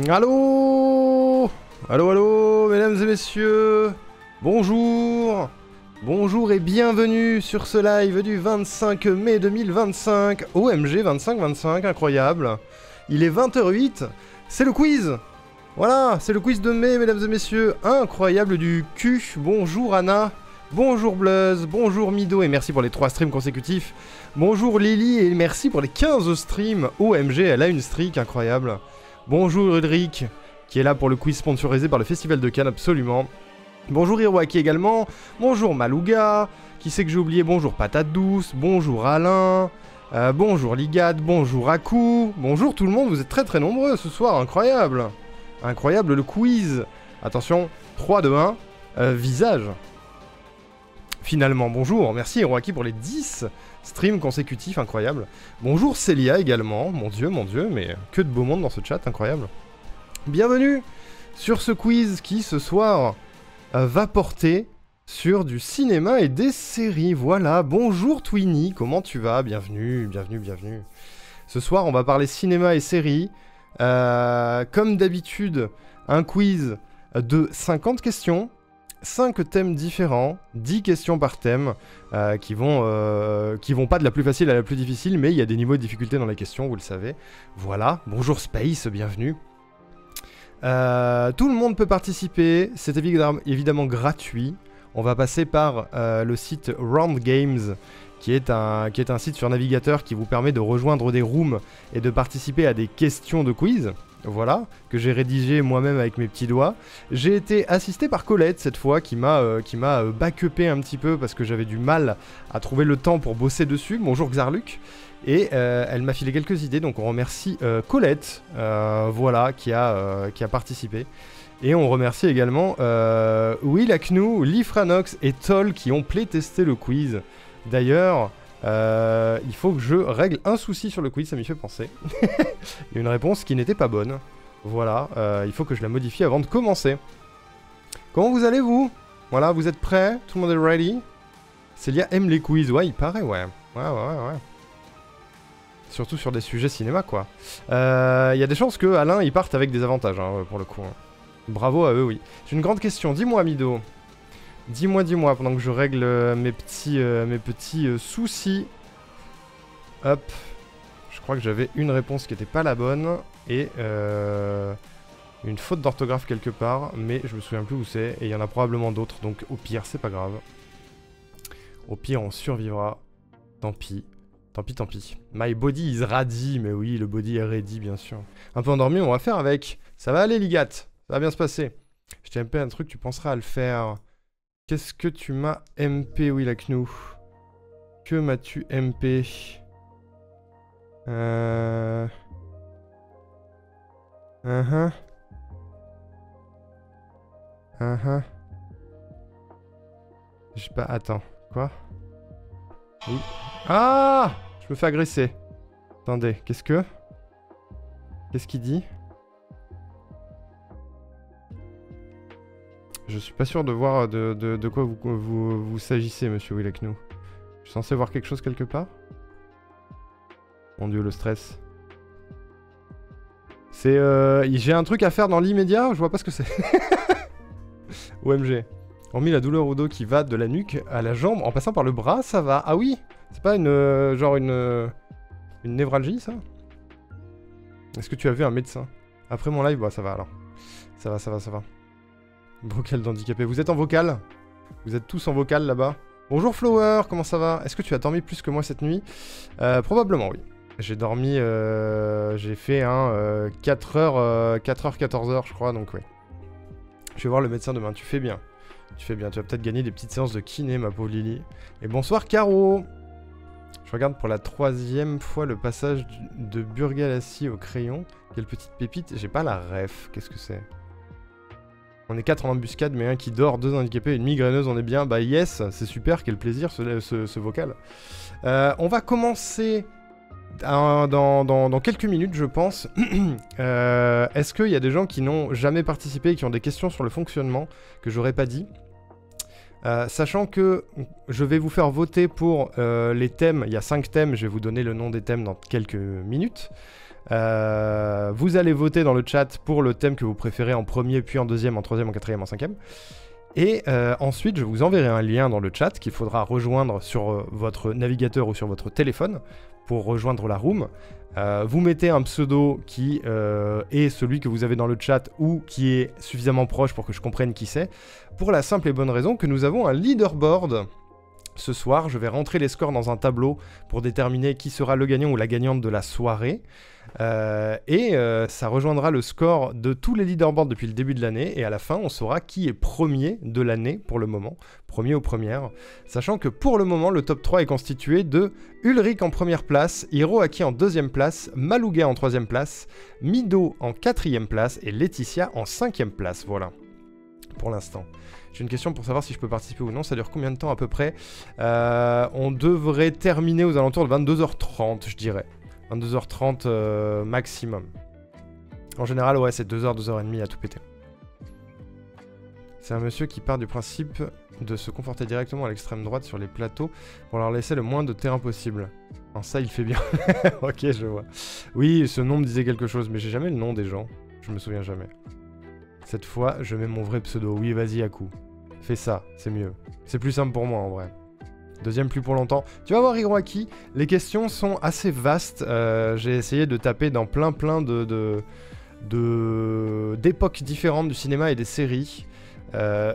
Allô? Allô, allô, mesdames et messieurs. Bonjour. Bonjour et bienvenue sur ce live du 25 mai 2025. OMG 25-25, incroyable. Il est 20h08, c'est le quiz. Voilà, c'est le quiz de mai, mesdames et messieurs. Incroyable du cul. Bonjour Anna. Bonjour Bluzz. Bonjour Mido et merci pour les 3 streams consécutifs. Bonjour Lily et merci pour les 15 streams. OMG, elle a une streak incroyable. Bonjour Ulrich, qui est là pour le quiz sponsorisé par le Festival de Cannes, absolument. Bonjour Hiroaki également. Bonjour Malouga. Qui c'est que j'ai oublié? Bonjour Patate Douce. Bonjour Alain. Bonjour Ligade. Bonjour Aku. Bonjour tout le monde, vous êtes très très nombreux ce soir, incroyable. Incroyable le quiz. Attention, 3, 2, 1, visage. Finalement, bonjour. Merci Hiroaki pour les 10 streams consécutifs, incroyable. Bonjour Célia également. Mon dieu, mais que de beau monde dans ce chat, incroyable. Bienvenue sur ce quiz qui, ce soir, va porter sur du cinéma et des séries. Voilà, bonjour Twinny, comment tu vas? Bienvenue, bienvenue, bienvenue. Ce soir, on va parler cinéma et séries. Comme d'habitude, un quiz de 50 questions. 5 thèmes différents, 10 questions par thème, qui vont pas de la plus facile à la plus difficile, mais il y a des niveaux de difficulté dans les questions, vous le savez. Voilà, bonjour Space, bienvenue. Tout le monde peut participer, c'est évidemment gratuit. On va passer par le site Round Games, qui est un site sur navigateur qui vous permet de rejoindre des rooms et de participer à des questions de quiz. Voilà, que j'ai rédigé moi-même avec mes petits doigts. J'ai été assisté par Colette cette fois, qui m'a backupé un petit peu parce que j'avais du mal à trouver le temps pour bosser dessus. Bonjour Xarluc. Et elle m'a filé quelques idées, donc on remercie Colette, voilà, qui a participé. Et on remercie également Will Aknou, Lifranox et Toll qui ont playtesté le quiz. D'ailleurs... il faut que je règle un souci sur le quiz, ça m'y fait penser. Il y a une réponse qui n'était pas bonne. Voilà, il faut que je la modifie avant de commencer. Comment vous allez vous? Voilà, vous êtes prêts? Tout le monde est ready? Célia aime les quiz, ouais, il paraît, ouais. Ouais. Surtout sur des sujets cinéma, quoi. Il y a des chances que Alain, il parte avec des avantages, hein, pour le coup. Bravo à eux, oui. J'ai une grande question, dis-moi, Mido. Dis-moi, pendant que je règle mes petits soucis. Hop. Je crois que j'avais une réponse qui n'était pas la bonne. Et une faute d'orthographe quelque part. Mais je me souviens plus où c'est. Et il y en a probablement d'autres. Donc au pire, c'est pas grave. Au pire, on survivra. Tant pis. Tant pis. My body is ready. Mais oui, le body est ready, bien sûr. Un peu endormi, on va faire avec. Ça va aller, Ligat. Ça va bien se passer. Je t'ai MP un truc, tu penseras à le faire. Qu'est-ce que tu m'as MP, Willaknou? Que m'as-tu MP? J'ai pas... Attends, quoi? Oui. Ah! Je me fais agresser. Attendez, qu'est-ce qu'il dit? Je suis pas sûr de voir de quoi vous s'agissez, monsieur Willaknou. Je suis censé voir quelque chose quelque part? Mon dieu, le stress. C'est... J'ai un truc à faire dans l'immédiat, je vois pas ce que c'est. OMG. Hormis la douleur au dos qui va de la nuque à la jambe, en passant par le bras, ça va. Ah oui! C'est pas une... genre une névralgie, ça? Est-ce que tu as vu un médecin? Après mon live, bah ça va alors. Ça va. Vocal d'handicapé. Vous êtes en vocal? Vous êtes tous en vocal là-bas? Bonjour Flower, comment ça va? Est-ce que tu as dormi plus que moi cette nuit? Probablement oui. J'ai dormi... j'ai fait un 4h, 14h je crois, donc oui. Je vais voir le médecin demain, tu fais bien. Tu vas peut-être gagner des petites séances de kiné, ma pauvre Lily. Et bonsoir Caro. Je regarde pour la 3e fois le passage de Burgalassi au crayon. Quelle petite pépite. J'ai pas la ref, qu'est-ce que c'est? On est 4 en embuscade, mais un qui dort, 2 handicapés, une migraineuse, on est bien. Bah yes, c'est super, quel plaisir ce vocal. On va commencer dans quelques minutes, je pense. Est-ce qu'il y a des gens qui n'ont jamais participé et qui ont des questions sur le fonctionnement que j'aurais pas dit? Sachant que je vais vous faire voter pour les thèmes, il y a 5 thèmes, je vais vous donner le nom des thèmes dans quelques minutes. Vous allez voter dans le chat pour le thème que vous préférez en premier, puis en deuxième, en troisième, en quatrième, en cinquième. Et ensuite, je vous enverrai un lien dans le chat qu'il faudra rejoindre sur votre navigateur ou sur votre téléphone pour rejoindre la room. Vous mettez un pseudo qui est celui que vous avez dans le chat ou qui est suffisamment proche pour que je comprenne qui c'est. Pour la simple et bonne raison que nous avons un leaderboard. Ce soir, je vais rentrer les scores dans un tableau pour déterminer qui sera le gagnant ou la gagnante de la soirée. Ça rejoindra le score de tous les leaderboards depuis le début de l'année. Et à la fin, on saura qui est premier de l'année pour le moment. Premier ou première. Sachant que pour le moment, le top 3 est constitué de Ulrich en première place, Hiroaki en deuxième place, Malouga en troisième place, Mido en quatrième place et Laetitia en cinquième place. Voilà. Pour l'instant. J'ai une question pour savoir si je peux participer ou non. Ça dure combien de temps à peu près? On devrait terminer aux alentours de 22h30, je dirais. 22h30 maximum. En général, ouais, c'est 2h, 2h30 à tout péter. C'est un monsieur qui part du principe de se conforter directement à l'extrême droite sur les plateaux pour leur laisser le moins de terrain possible. En ça, il fait bien. Ok, je vois. Oui, ce nom me disait quelque chose, mais j'ai jamais le nom des gens. Je me souviens jamais. Cette fois, je mets mon vrai pseudo. Oui, vas-y, Yaku. Fais ça, c'est mieux. C'est plus simple pour moi, en vrai. Deuxième plus pour longtemps. Tu vas voir, Hiroaki, les questions sont assez vastes. J'ai essayé de taper dans plein d'époques différentes du cinéma et des séries.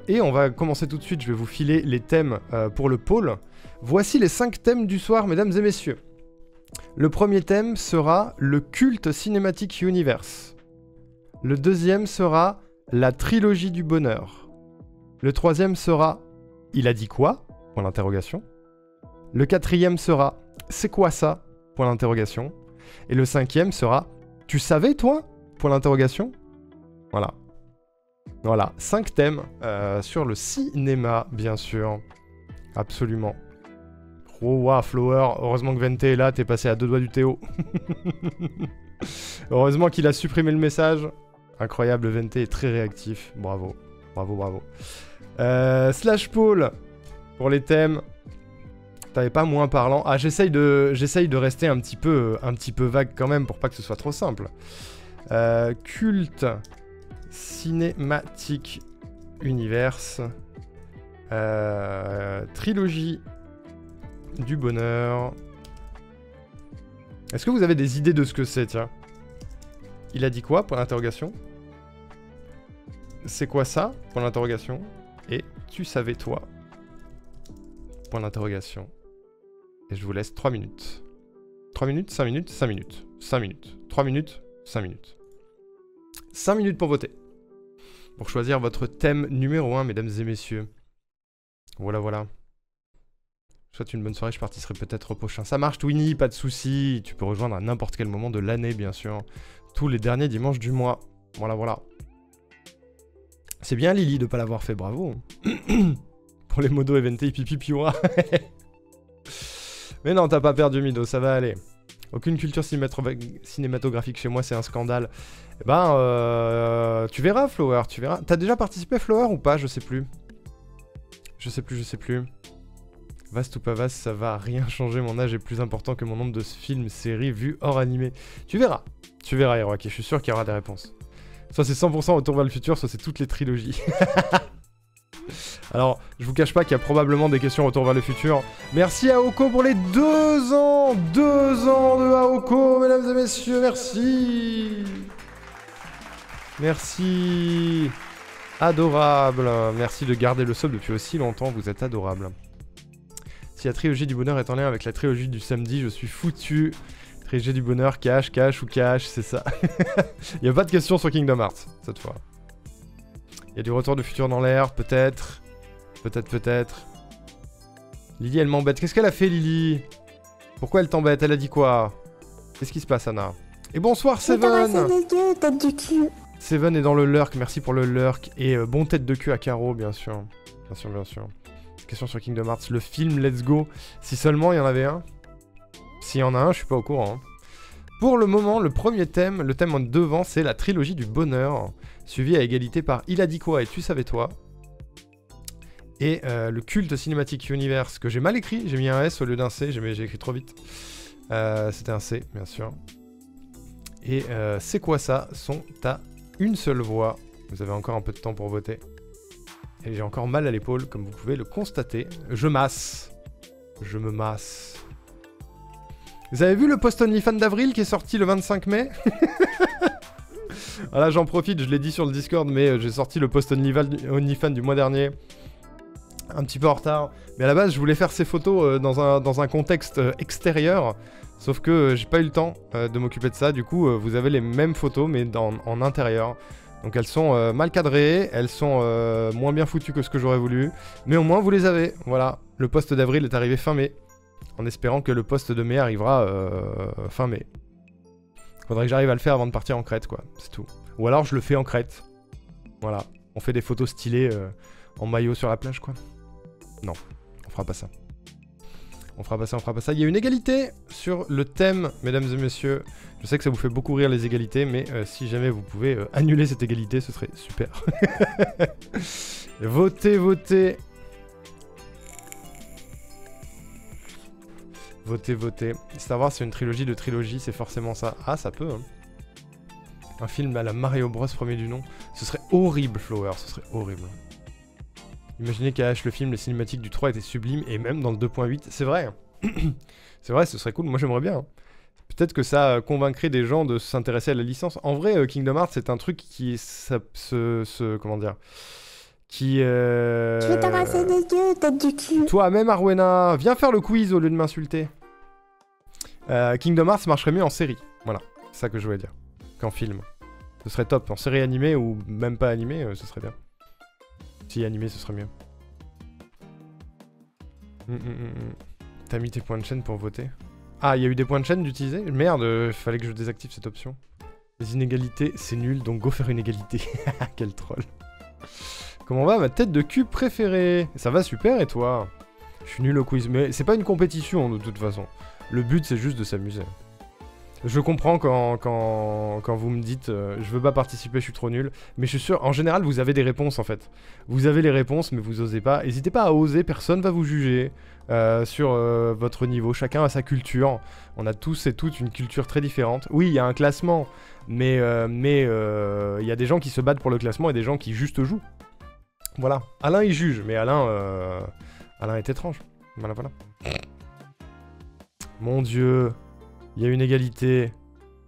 Et on va commencer tout de suite. Je vais vous filer les thèmes pour le pôle. Voici les 5 thèmes du soir, mesdames et messieurs. Le premier thème sera le culte cinématique universe. Le deuxième sera la trilogie du bonheur. Le troisième sera il a dit quoi? Point d'interrogation. Le quatrième sera c'est quoi ça? Point d'interrogation. Et le cinquième sera tu savais toi? Point d'interrogation. Voilà. Voilà, 5 thèmes sur le cinéma, bien sûr. Absolument. Oh, wow, Flower, heureusement que Vente est là, t'es passé à 2 doigts du Théo. Heureusement qu'il a supprimé le message. Incroyable, Vente est très réactif. Bravo, bravo, bravo. Slash Paul, pour les thèmes. T'avais pas moins parlant. Ah, j'essaye de rester un petit peu vague quand même pour pas que ce soit trop simple. Culte cinématique universe. Trilogie du bonheur. Est-ce que vous avez des idées de ce que c'est, tiens? Il a dit quoi? Point d'interrogation. C'est quoi ça? Point d'interrogation. Et tu savais toi? Point d'interrogation. Et je vous laisse 3 minutes. 3 minutes, 5 minutes, 5 minutes. 5 minutes. 3 minutes, 5 minutes. 5 minutes pour voter. Pour choisir votre thème numéro 1, mesdames et messieurs. Voilà, voilà. Je souhaite une bonne soirée, je participerai peut-être au prochain. Ça marche, Twinny, pas de soucis. Tu peux rejoindre à n'importe quel moment de l'année, bien sûr. Tous les derniers dimanches du mois. Voilà, voilà. C'est bien, Lily, de pas l'avoir fait, bravo. Pour les modos éventés, pipi piora. Mais non, t'as pas perdu, Mido, ça va aller. Aucune culture cinématographique chez moi, c'est un scandale. Eh ben, tu verras, Flower, tu verras. T'as déjà participé, Flower, ou pas? Je sais plus. Je sais plus. Vaste ou pas vaste, ça va rien changer. Mon âge est plus important que mon nombre de films, séries vus hors animé. Tu verras, Hiroaki, je suis sûr qu'il y aura des réponses. Soit c'est 100% Retour vers le futur, soit c'est toutes les trilogies. Alors, je vous cache pas qu'il y a probablement des questions Retour vers le futur. Merci à Aoko pour les 2 ans 2 ans de Aoko, mesdames et messieurs, merci. Merci. Adorable. Merci de garder le sub depuis aussi longtemps, vous êtes adorable. Si la trilogie du bonheur est en lien avec la trilogie du samedi, je suis foutu. Trilogie du bonheur, cache ou cache, c'est ça. Il n'y a pas de question sur Kingdom Hearts, cette fois. Il y a du Retour de futur dans l'air, peut-être. Peut-être. Lily, elle m'embête. Qu'est-ce qu'elle a fait, Lily? Pourquoi elle t'embête? Elle a dit quoi? Qu'est-ce qui se passe, Anna? Et bonsoir, Seven. Tête du cul. Seven est dans le lurk, merci pour le lurk. Et bon tête de cul à Caro, bien sûr. Bien sûr. Question sur Kingdom Hearts, le film Let's Go. Si seulement il y en avait un. S'il y en a un, je suis pas au courant. Hein. Pour le moment, le premier thème, le thème en devant, c'est la trilogie du bonheur. Suivi à égalité par Il a dit quoi et Tu savais toi. Et le culte cinématique universe que j'ai mal écrit. J'ai mis un S au lieu d'un C, j'ai écrit trop vite. C'était un C, bien sûr. Et c'est quoi ça sont à une seule voix. Vous avez encore un peu de temps pour voter. Et j'ai encore mal à l'épaule, comme vous pouvez le constater. Je masse. Je me masse. Vous avez vu le post OnlyFans d'avril qui est sorti le 25 mai? Voilà, j'en profite, je l'ai dit sur le Discord, mais j'ai sorti le post OnlyFans du mois dernier. Un petit peu en retard. Mais à la base, je voulais faire ces photos dans un contexte extérieur. Sauf que j'ai pas eu le temps de m'occuper de ça. Du coup, vous avez les mêmes photos, mais en intérieur. Donc elles sont mal cadrées, elles sont moins bien foutues que ce que j'aurais voulu. Mais au moins, vous les avez. Voilà, le post d'avril est arrivé fin mai. En espérant que le post de mai arrivera fin mai. Faudrait que j'arrive à le faire avant de partir en Crète, quoi. C'est tout. Ou alors je le fais en Crète. Voilà. On fait des photos stylées en maillot sur la plage, quoi. Non, on fera pas ça. On fera pas ça, on fera pas ça. Il y a une égalité sur le thème, mesdames et messieurs. Je sais que ça vous fait beaucoup rire les égalités, mais si jamais vous pouvez annuler cette égalité, ce serait super. Votez, votez. Votez, votez. Savoir si une trilogie de trilogie, c'est forcément ça. Ah, ça peut, hein. Un film à la Mario Bros premier du nom. Ce serait horrible, Flower, ce serait horrible. Imaginez qu'AH le film, les cinématiques du 3 étaient sublimes, et même dans le 2.8, c'est vrai. C'est vrai, ce serait cool, moi j'aimerais bien. Hein. Peut-être que ça convaincrait des gens de s'intéresser à la licence. En vrai, Kingdom Hearts, c'est un truc qui... comment dire qui... Je vais t'arracher les yeux, tête du cul. Toi-même, Arwena, viens faire le quiz au lieu de m'insulter. Kingdom Hearts marcherait mieux en série. Voilà, c'est ça que je voulais dire. Qu'en film. Ce serait top. En série animée ou même pas animée, ce serait bien. Si animé, ce serait mieux. T'as mis tes points de chaîne pour voter? Ah, il y a eu des points de chaîne d'utiliser? Merde, fallait que je désactive cette option. Les inégalités, c'est nul, donc go faire une égalité. Quel troll. Comment va ma tête de cul préférée? Ça va super, et toi? Je suis nul au quiz, mais c'est pas une compétition de toute façon. Le but, c'est juste de s'amuser. Je comprends quand vous me dites je veux pas participer, je suis trop nul. Mais je suis sûr, en général, vous avez des réponses en fait. Vous avez les réponses, mais vous osez pas. N'hésitez pas à oser, personne va vous juger sur votre niveau. Chacun a sa culture. On a tous et toutes une culture très différente. Oui, il y a un classement, mais il y a des gens qui se battent pour le classement et des gens qui juste jouent. Voilà. Alain, il juge, mais Alain est étrange. Voilà, voilà. Mon Dieu. Il y a une égalité.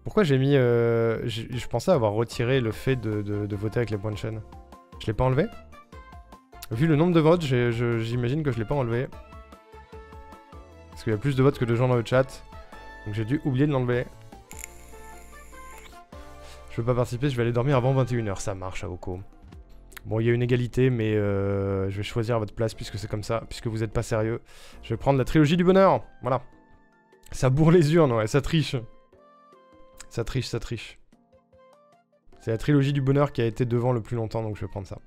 Pourquoi j'ai mis... je pensais avoir retiré le fait de voter avec les points de chaîne. Je l'ai pas enlevé? Vu le nombre de votes, j'imagine que je l'ai pas enlevé. Parce qu'il y a plus de votes que de gens dans le chat. Donc j'ai dû oublier de l'enlever. Je veux pas participer, je vais aller dormir avant 21 h. Ça marche, Aoko. Bon, il y a une égalité, mais je vais choisir à votre place puisque c'est comme ça. Puisque vous êtes pas sérieux. Je vais prendre la trilogie du bonheur. Voilà. Ça bourre les urnes, ouais, ça triche. Ça triche, ça triche. C'est la trilogie du bonheur qui a été devant le plus longtemps, donc je vais prendre ça.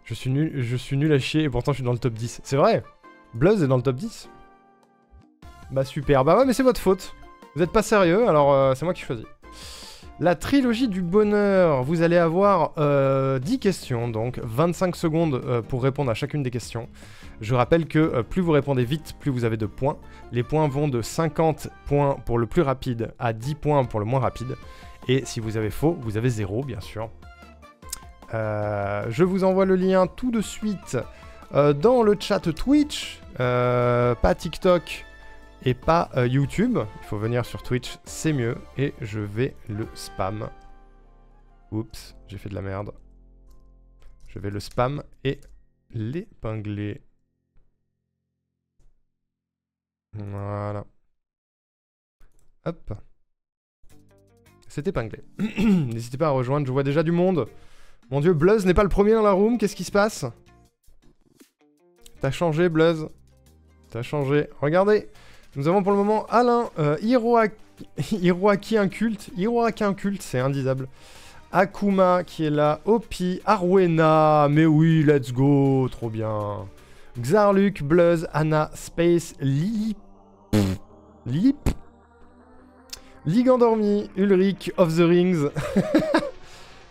Je suis nul à chier et pourtant je suis dans le top 10. C'est vrai? Bluzz est dans le top 10? Bah super, bah ouais mais c'est votre faute. Vous êtes pas sérieux, alors c'est moi qui choisis. La trilogie du bonheur, vous allez avoir 10 questions, donc 25 secondes pour répondre à chacune des questions. Je rappelle que plus vous répondez vite, plus vous avez de points. Les points vont de 50 points pour le plus rapide à 10 points pour le moins rapide. Et si vous avez faux, vous avez 0, bien sûr. Je vous envoie le lien tout de suite dans le chat Twitch, pas TikTok et pas YouTube. Il faut venir sur Twitch, c'est mieux. Et je vais le spam. Oups, j'ai fait de la merde. Je vais le spam et l'épingler. Voilà. Hop. C'est épinglé. N'hésitez pas à rejoindre, je vois déjà du monde. Mon dieu, Bluzz n'est pas le premier dans la room, qu'est-ce qui se passe? T'as changé, Bluzz. T'as changé. Regardez, nous avons pour le moment Alain, Hiroaki Inculte. Hiroaki Inculte, c'est indisable. Akuma qui est là. Opi, Arwena. Mais oui, let's go, trop bien. Xarluk, Bluzz, Anna, Space, Lily. Lily. Ligue endormie, Ulrich, Of the Rings.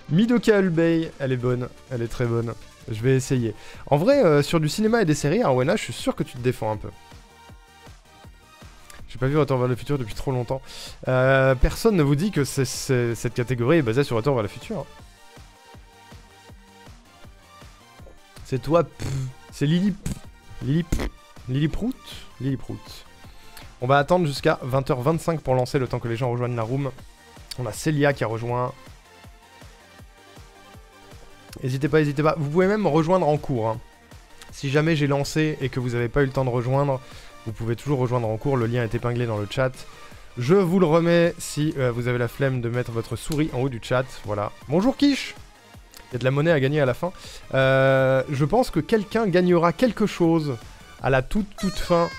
Midoka Ulbei, elle est bonne, elle est très bonne. Je vais essayer. En vrai, sur du cinéma et des séries, Arwena, je suis sûr que tu te défends un peu. J'ai pas vu Retour vers le futur depuis trop longtemps. Personne ne vous dit que cette catégorie est basée sur Retour vers le futur. C'est toi, c'est Lily. Lily Prout. Lily Prout. On va attendre jusqu'à 20h25 pour lancer le temps que les gens rejoignent la room. On a Célia qui a rejoint. N'hésitez pas, n'hésitez pas. Vous pouvez même rejoindre en cours. Hein. Si jamais j'ai lancé et que vous n'avez pas eu le temps de rejoindre, vous pouvez toujours rejoindre en cours. Le lien est épinglé dans le chat. Je vous le remets si vous avez la flemme de mettre votre souris en haut du chat. Voilà. Bonjour Quiche. Il y a de la monnaie à gagner à la fin. Je pense que quelqu'un gagnera quelque chose à la toute fin.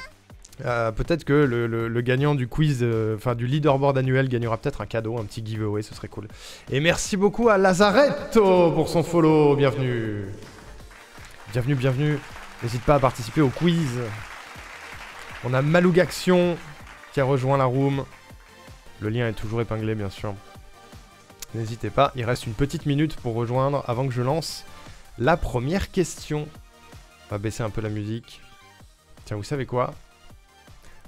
Peut-être que le gagnant du quiz, enfin du leaderboard annuel gagnera peut-être un cadeau, un petit giveaway, ce serait cool. Et merci beaucoup à Lazaretto pour son follow, bienvenue. Bienvenue, bienvenue. N'hésite pas à participer au quiz. On a Malougaction qui a rejoint la room. Le lien est toujours épinglé, bien sûr. N'hésitez pas, il reste une petite minute pour rejoindre avant que je lance la première question. On va baisser un peu la musique. Tiens, vous savez quoi ?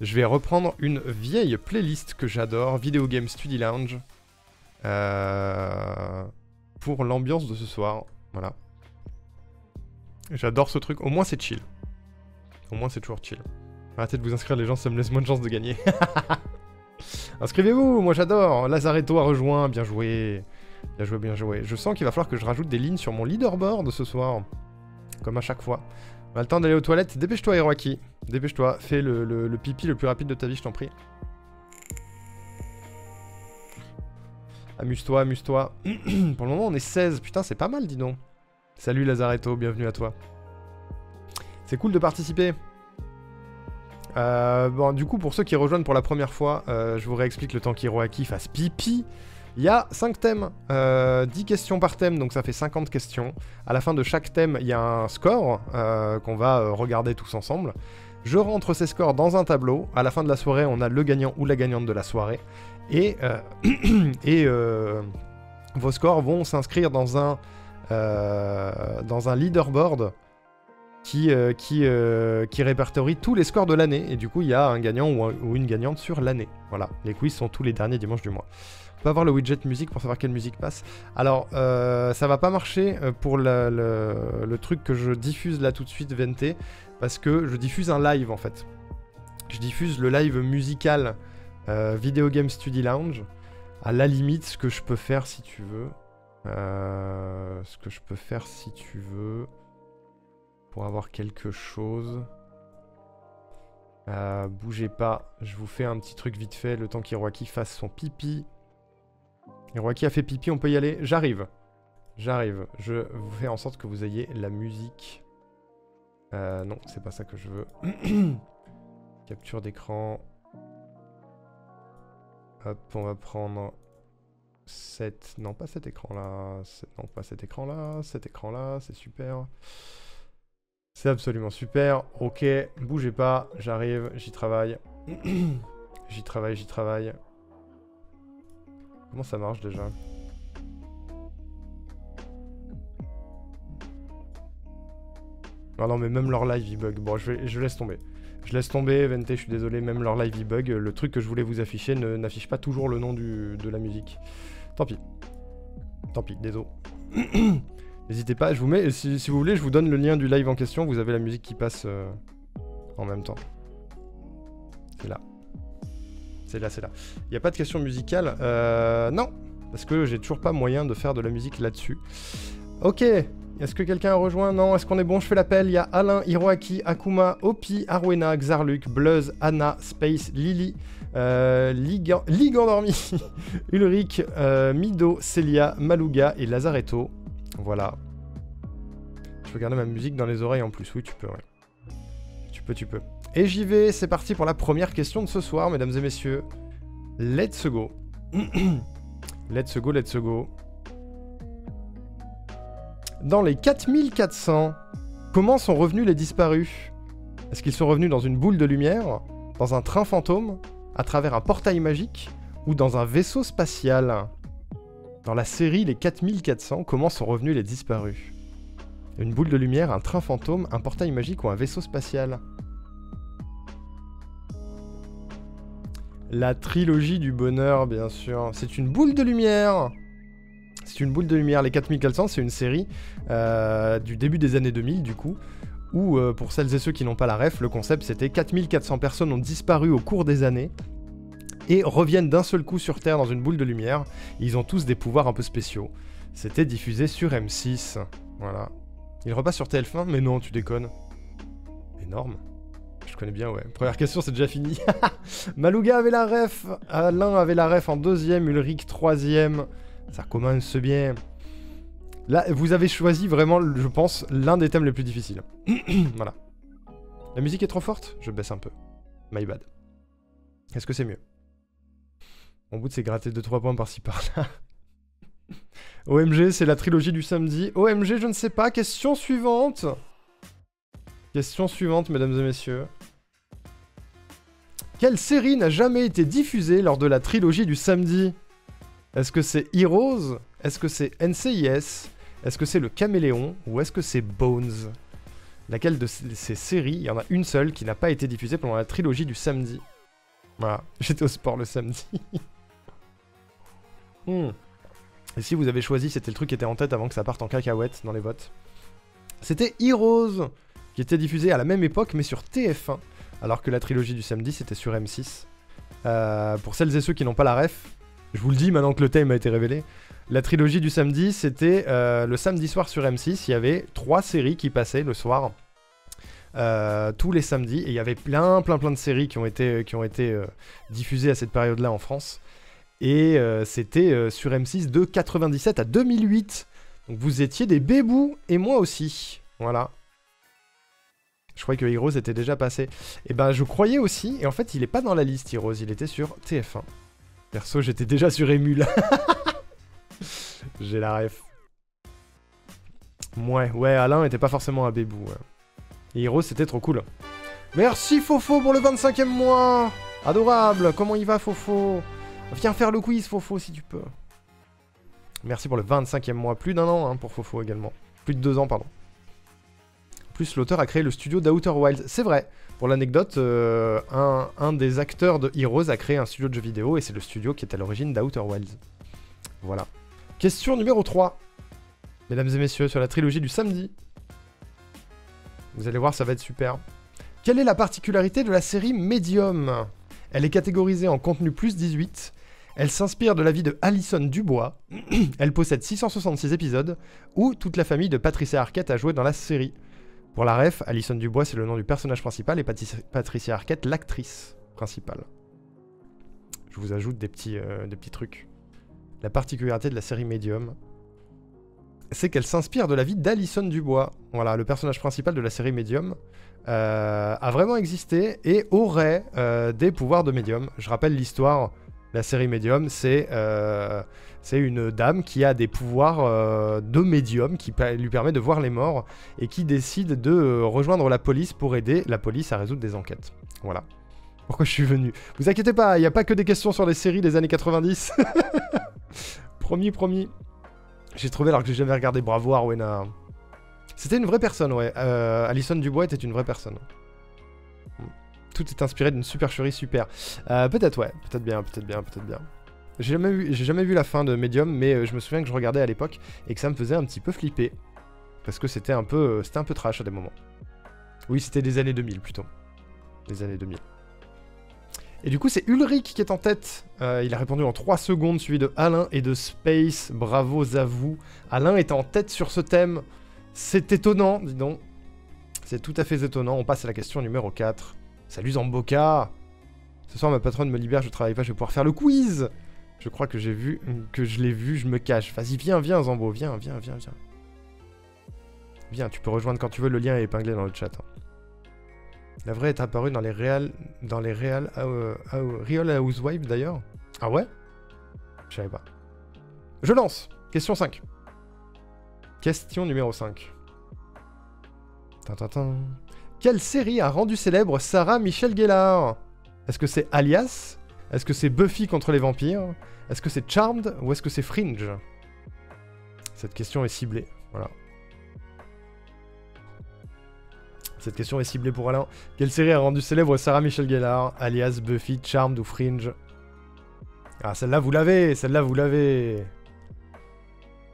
Je vais reprendre une vieille playlist que j'adore, Video Game Study Lounge, pour l'ambiance de ce soir. Voilà. J'adore ce truc. Au moins c'est chill. Au moins c'est toujours chill. Arrêtez de vous inscrire les gens, ça me laisse moins de chance de gagner. Inscrivez-vous, moi j'adore. Lazaretto a rejoint, bien joué. Bien joué, bien joué. Je sens qu'il va falloir que je rajoute des lignes sur mon leaderboard ce soir. Comme à chaque fois. On a le temps d'aller aux toilettes. Dépêche-toi, Hiroaki. Dépêche-toi. Fais le pipi le plus rapide de ta vie, je t'en prie. Amuse-toi, amuse-toi. Pour le moment, on est 16. Putain, c'est pas mal, dis donc. Salut, Lazaretto. Bienvenue à toi. C'est cool de participer. Bon, du coup, pour ceux qui rejoignent pour la première fois, je vous réexplique le temps qu'Hiroaki fasse pipi. Il y a 5 thèmes, 10 questions par thème, donc ça fait 50 questions. À la fin de chaque thème, il y a un score qu'on va regarder tous ensemble. Je rentre ces scores dans un tableau. À la fin de la soirée, on a le gagnant ou la gagnante de la soirée. Et, vos scores vont s'inscrire dans un leaderboard qui répertorie tous les scores de l'année. Et du coup, il y a un gagnant ou une gagnante sur l'année. Voilà, les quiz sont tous les derniers dimanches du mois. On peut avoir le widget musique pour savoir quelle musique passe. Alors, ça va pas marcher pour le truc que je diffuse là tout de suite, Vente, parce que je diffuse un live en fait. Je diffuse le live musical Video Game Study Lounge. À la limite, ce que je peux faire si tu veux. Pour avoir quelque chose. Bougez pas, je vous fais un petit truc vite fait, le temps qu'Hiroaki fasse son pipi. Hiroaki a fait pipi, on peut y aller. J'arrive. J'arrive. Je vous fais en sorte que vous ayez la musique. Non, c'est pas ça que je veux. Capture d'écran. Hop, on va prendre... Non, pas cet écran-là. Non, pas cet écran-là. Cet écran-là, c'est super. C'est absolument super. Ok, bougez pas. J'arrive, j'y travaille. J'y travaille, j'y travaille. Comment ça marche déjà? Ah non mais même leur live il bug. Bon je laisse tomber. Je laisse tomber, Vente, je suis désolé, même leur live il bug. Le truc que je voulais vous afficher n'affiche pas toujours le nom de la musique. Tant pis. Tant pis, désolé. N'hésitez pas, je vous mets, si vous voulez, je vous donne le lien du live en question, vous avez la musique qui passe en même temps. C'est là. C'est là, c'est là. Il n'y a pas de question musicale. Non, parce que j'ai toujours pas moyen de faire de la musique là-dessus. Ok, est-ce que quelqu'un a rejoint? Non, est-ce qu'on est bon? Je fais l'appel. Il y a Alain, Hiroaki, Akuma, Opi, Arwena, Xarluk, Bluzz, Anna, Space, Lily, Ligue Endormi, Ulrich, Mido, Célia, Malouga et Lazaretto. Voilà. Je peux garder ma musique dans les oreilles en plus. Oui, tu peux, ouais. Tu peux. Et j'y vais, c'est parti pour la première question de ce soir, mesdames et messieurs. Let's go. Let's go, let's go. Dans les 4400, comment sont revenus les disparus? Est-ce qu'ils sont revenus dans une boule de lumière, dans un train fantôme, à travers un portail magique, ou dans un vaisseau spatial? Dans la série Les 4400, comment sont revenus les disparus? Une boule de lumière, un train fantôme, un portail magique ou un vaisseau spatial? La trilogie du bonheur, bien sûr. C'est une boule de lumière. C'est une boule de lumière. Les 4400, c'est une série du début des années 2000, du coup, où, pour celles et ceux qui n'ont pas la ref, le concept, c'était 4400 personnes ont disparu au cours des années et reviennent d'un seul coup sur Terre dans une boule de lumière. Ils ont tous des pouvoirs un peu spéciaux. C'était diffusé sur M6. Voilà. Il repasse sur TF1, mais non, tu déconnes. Énorme. Je connais bien, ouais. Première question, c'est déjà fini. Malouga avait la ref. Alain avait la ref en deuxième. Ulrich, troisième. Ça commence bien. Là, vous avez choisi vraiment, je pense, l'un des thèmes les plus difficiles. Voilà. La musique est trop forte? Je baisse un peu. My bad. Est-ce que c'est mieux? Mon bout, c'est gratter 2-3 points par-ci par-là. OMG, c'est la trilogie du samedi. OMG, je ne sais pas. Question suivante. Question suivante, mesdames et messieurs. Quelle série n'a jamais été diffusée lors de la trilogie du samedi? Est-ce que c'est Heroes? Est-ce que c'est NCIS? Est-ce que c'est le Caméléon? Ou est-ce que c'est Bones? Laquelle de ces séries, il y en a une seule qui n'a pas été diffusée pendant la trilogie du samedi? Voilà, j'étais au sport le samedi. Et si vous avez choisi, c'était le truc qui était en tête avant que ça parte en cacahuète dans les votes. C'était Heroes, qui était diffusé à la même époque, mais sur TF1, alors que la trilogie du samedi, c'était sur M6. Pour celles et ceux qui n'ont pas la ref, je vous le dis maintenant que le thème a été révélé, la trilogie du samedi, c'était le samedi soir sur M6, il y avait 3 séries qui passaient le soir, tous les samedis, et il y avait plein de séries qui ont été diffusées à cette période-là en France. Et c'était sur M6 de 97 à 2008. Donc vous étiez des bébous, et moi aussi. Voilà. Je croyais que Heroes était déjà passé. Et ben je croyais aussi, et en fait il est pas dans la liste Heroes, il était sur TF1. Perso j'étais déjà sur Emule. J'ai la ref. Ouais, Alain était pas forcément un bébou. Ouais. Et Heroes c'était trop cool. Merci Fofo pour le 25e mois. Adorable, comment il va Fofo? Viens faire le quiz, Fofo, si tu peux. Merci pour le 25e mois. Plus d'1 an hein, pour Fofo également. Plus de 2 ans, pardon. En plus, l'auteur a créé le studio d'Outer Wilds. C'est vrai. Pour l'anecdote, un des acteurs de Heroes a créé un studio de jeux vidéo et c'est le studio qui est à l'origine d'Outer Wilds. Voilà. Question numéro 3. Mesdames et messieurs, sur la trilogie du samedi. Vous allez voir, ça va être super. Quelle est la particularité de la série Medium? Elle est catégorisée en contenu plus 18. Elle s'inspire de la vie de Alison Dubois. Elle possède 666 épisodes où toute la famille de Patricia Arquette a joué dans la série. Pour la ref, Alison Dubois c'est le nom du personnage principal et Patricia Arquette l'actrice principale. Je vous ajoute des petits trucs. La particularité de la série Medium, c'est qu'elle s'inspire de la vie d'Alison Dubois. Voilà, le personnage principal de la série Medium a vraiment existé et aurait des pouvoirs de médium. Je rappelle l'histoire. La série Medium, c'est une dame qui a des pouvoirs de médium, qui lui permet de voir les morts, et qui décide de rejoindre la police pour aider la police à résoudre des enquêtes. Voilà. Pourquoi je suis venu. Vous inquiétez pas, il n'y a pas que des questions sur les séries des années 90. Promis. J'ai trouvé alors que j'ai jamais regardé. Bravo Arwena. C'était une vraie personne, ouais. Alison Dubois était une vraie personne. Tout est inspiré d'une supercherie super. Peut-être, ouais. Peut-être bien. J'ai jamais vu la fin de Medium, mais je me souviens que je regardais à l'époque et que ça me faisait un petit peu flipper. Parce que c'était un peu trash à des moments. Oui, c'était des années 2000 plutôt. Des années 2000. Et du coup, c'est Ulrich qui est en tête. Il a répondu en 3 secondes, suivi de Alain et de Space. Bravo à vous. Alain est en tête sur ce thème. C'est étonnant, dis donc. C'est tout à fait étonnant. On passe à la question numéro 4. Salut Zamboka. Ce soir, ma patronne me libère, je travaille pas, je vais pouvoir faire le quiz. Je crois que je l'ai vu, je me cache. Vas-y, viens Zambo, viens. Viens, tu peux rejoindre quand tu veux, le lien est épinglé dans le chat. La vraie est apparue dans les Real Housewives d'ailleurs. Ah ouais? Je savais pas. Je lance. Question 5. Question numéro 5. Quelle série a rendu célèbre Sarah Michelle Gellar? Est-ce que c'est Alias? Est-ce que c'est Buffy contre les vampires? Est-ce que c'est Charmed? Ou est-ce que c'est Fringe? Cette question est ciblée. Voilà. Cette question est ciblée pour Alain. Quelle série a rendu célèbre Sarah Michelle Gellar? Alias, Buffy, Charmed ou Fringe? Ah, celle-là, vous l'avez, celle-là, vous l'avez.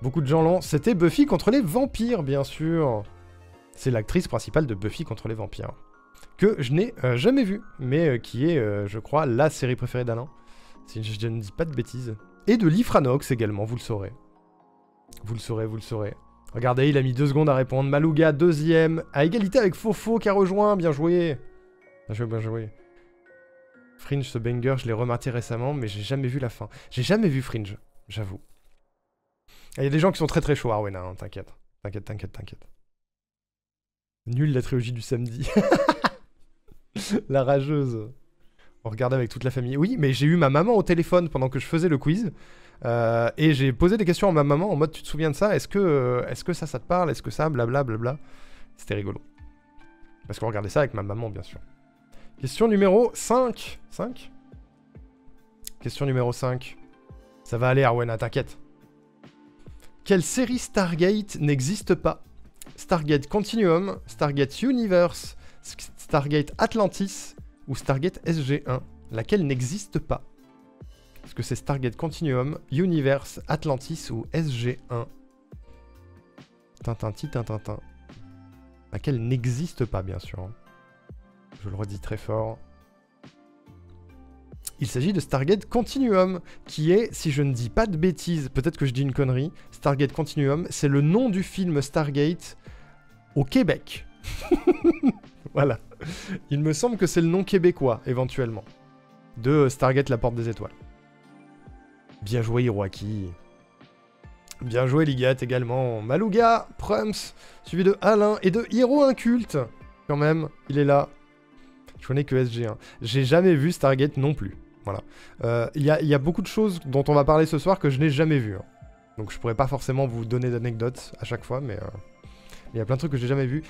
Beaucoup de gens l'ont. C'était Buffy contre les vampires, bien sûr. C'est l'actrice principale de Buffy contre les vampires. Que je n'ai jamais vue, mais qui est, je crois, la série préférée d'Alain. Si je ne dis pas de bêtises. Et de Lifranox également, vous le saurez. Vous le saurez, vous le saurez. Regardez, il a mis 2 secondes à répondre. Malouga, deuxième, à égalité avec Fofo qui a rejoint. Bien joué. Bien joué, bien joué. Fringe, ce banger, je l'ai remarqué récemment, mais j'ai jamais vu la fin. J'ai jamais vu Fringe, j'avoue. Il y a des gens qui sont très très chauds, Arwena, hein, t'inquiète. T'inquiète, t'inquiète, t'inquiète. Nul la trilogie du samedi. La rageuse. On regardait avec toute la famille. Oui, mais j'ai eu ma maman au téléphone pendant que je faisais le quiz. Et j'ai posé des questions à ma maman en mode, tu te souviens de ça? Est-ce que ça te parle? Est-ce que ça? Blabla, blabla. C'était rigolo. Parce qu'on regardait ça avec ma maman, bien sûr. Question numéro 5. 5? Question numéro 5. Ça va aller, Arwena, t'inquiète. Quelle série Stargate n'existe pas? Stargate Continuum, Stargate Universe, Stargate Atlantis ou Stargate SG1? Laquelle n'existe pas? Est-ce que c'est Stargate Continuum, Universe, Atlantis ou SG1? Tintin, Tintin. Laquelle n'existe pas, bien sûr. Je le redis très fort. Il s'agit de Stargate Continuum, qui est, si je ne dis pas de bêtises, peut-être que je dis une connerie, Stargate Continuum, c'est le nom du film Stargate au Québec. Voilà. Il me semble que c'est le nom québécois, éventuellement, de Stargate La Porte des Étoiles. Bien joué, Hiroaki. Bien joué, Ligat, également. Malouga, Prums, suivi de Alain et de Hiro Inculte. Quand même, il est là. Je connais que SG1. J'ai jamais vu Stargate non plus. Voilà. Il y a beaucoup de choses dont on va parler ce soir que je n'ai jamais vues. Hein. Donc je pourrais pas forcément vous donner d'anecdotes à chaque fois, mais il y a plein de trucs que j'ai jamais vus.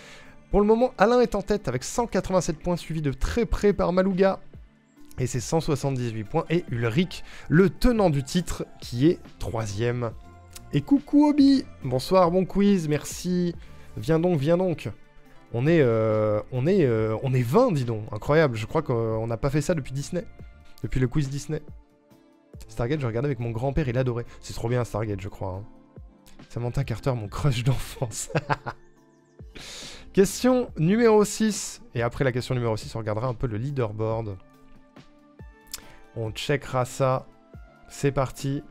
Pour le moment, Alain est en tête avec 187 points, suivi de très près par Malouga. Et c'est 178 points. Et Ulrich, le tenant du titre, qui est 3ème. Et coucou Obi. Bonsoir, bon quiz, merci. Viens donc, viens donc. On est 20, dis donc. Incroyable. Je crois qu'on n'a pas fait ça depuis Disney. Depuis le quiz Disney. Stargate, je regardais avec mon grand-père, il adorait. C'est trop bien Stargate, je crois. Hein. Samantha Carter, mon crush d'enfance. Question numéro 6. Et après la question numéro 6, on regardera un peu le leaderboard. On checkera ça. C'est parti.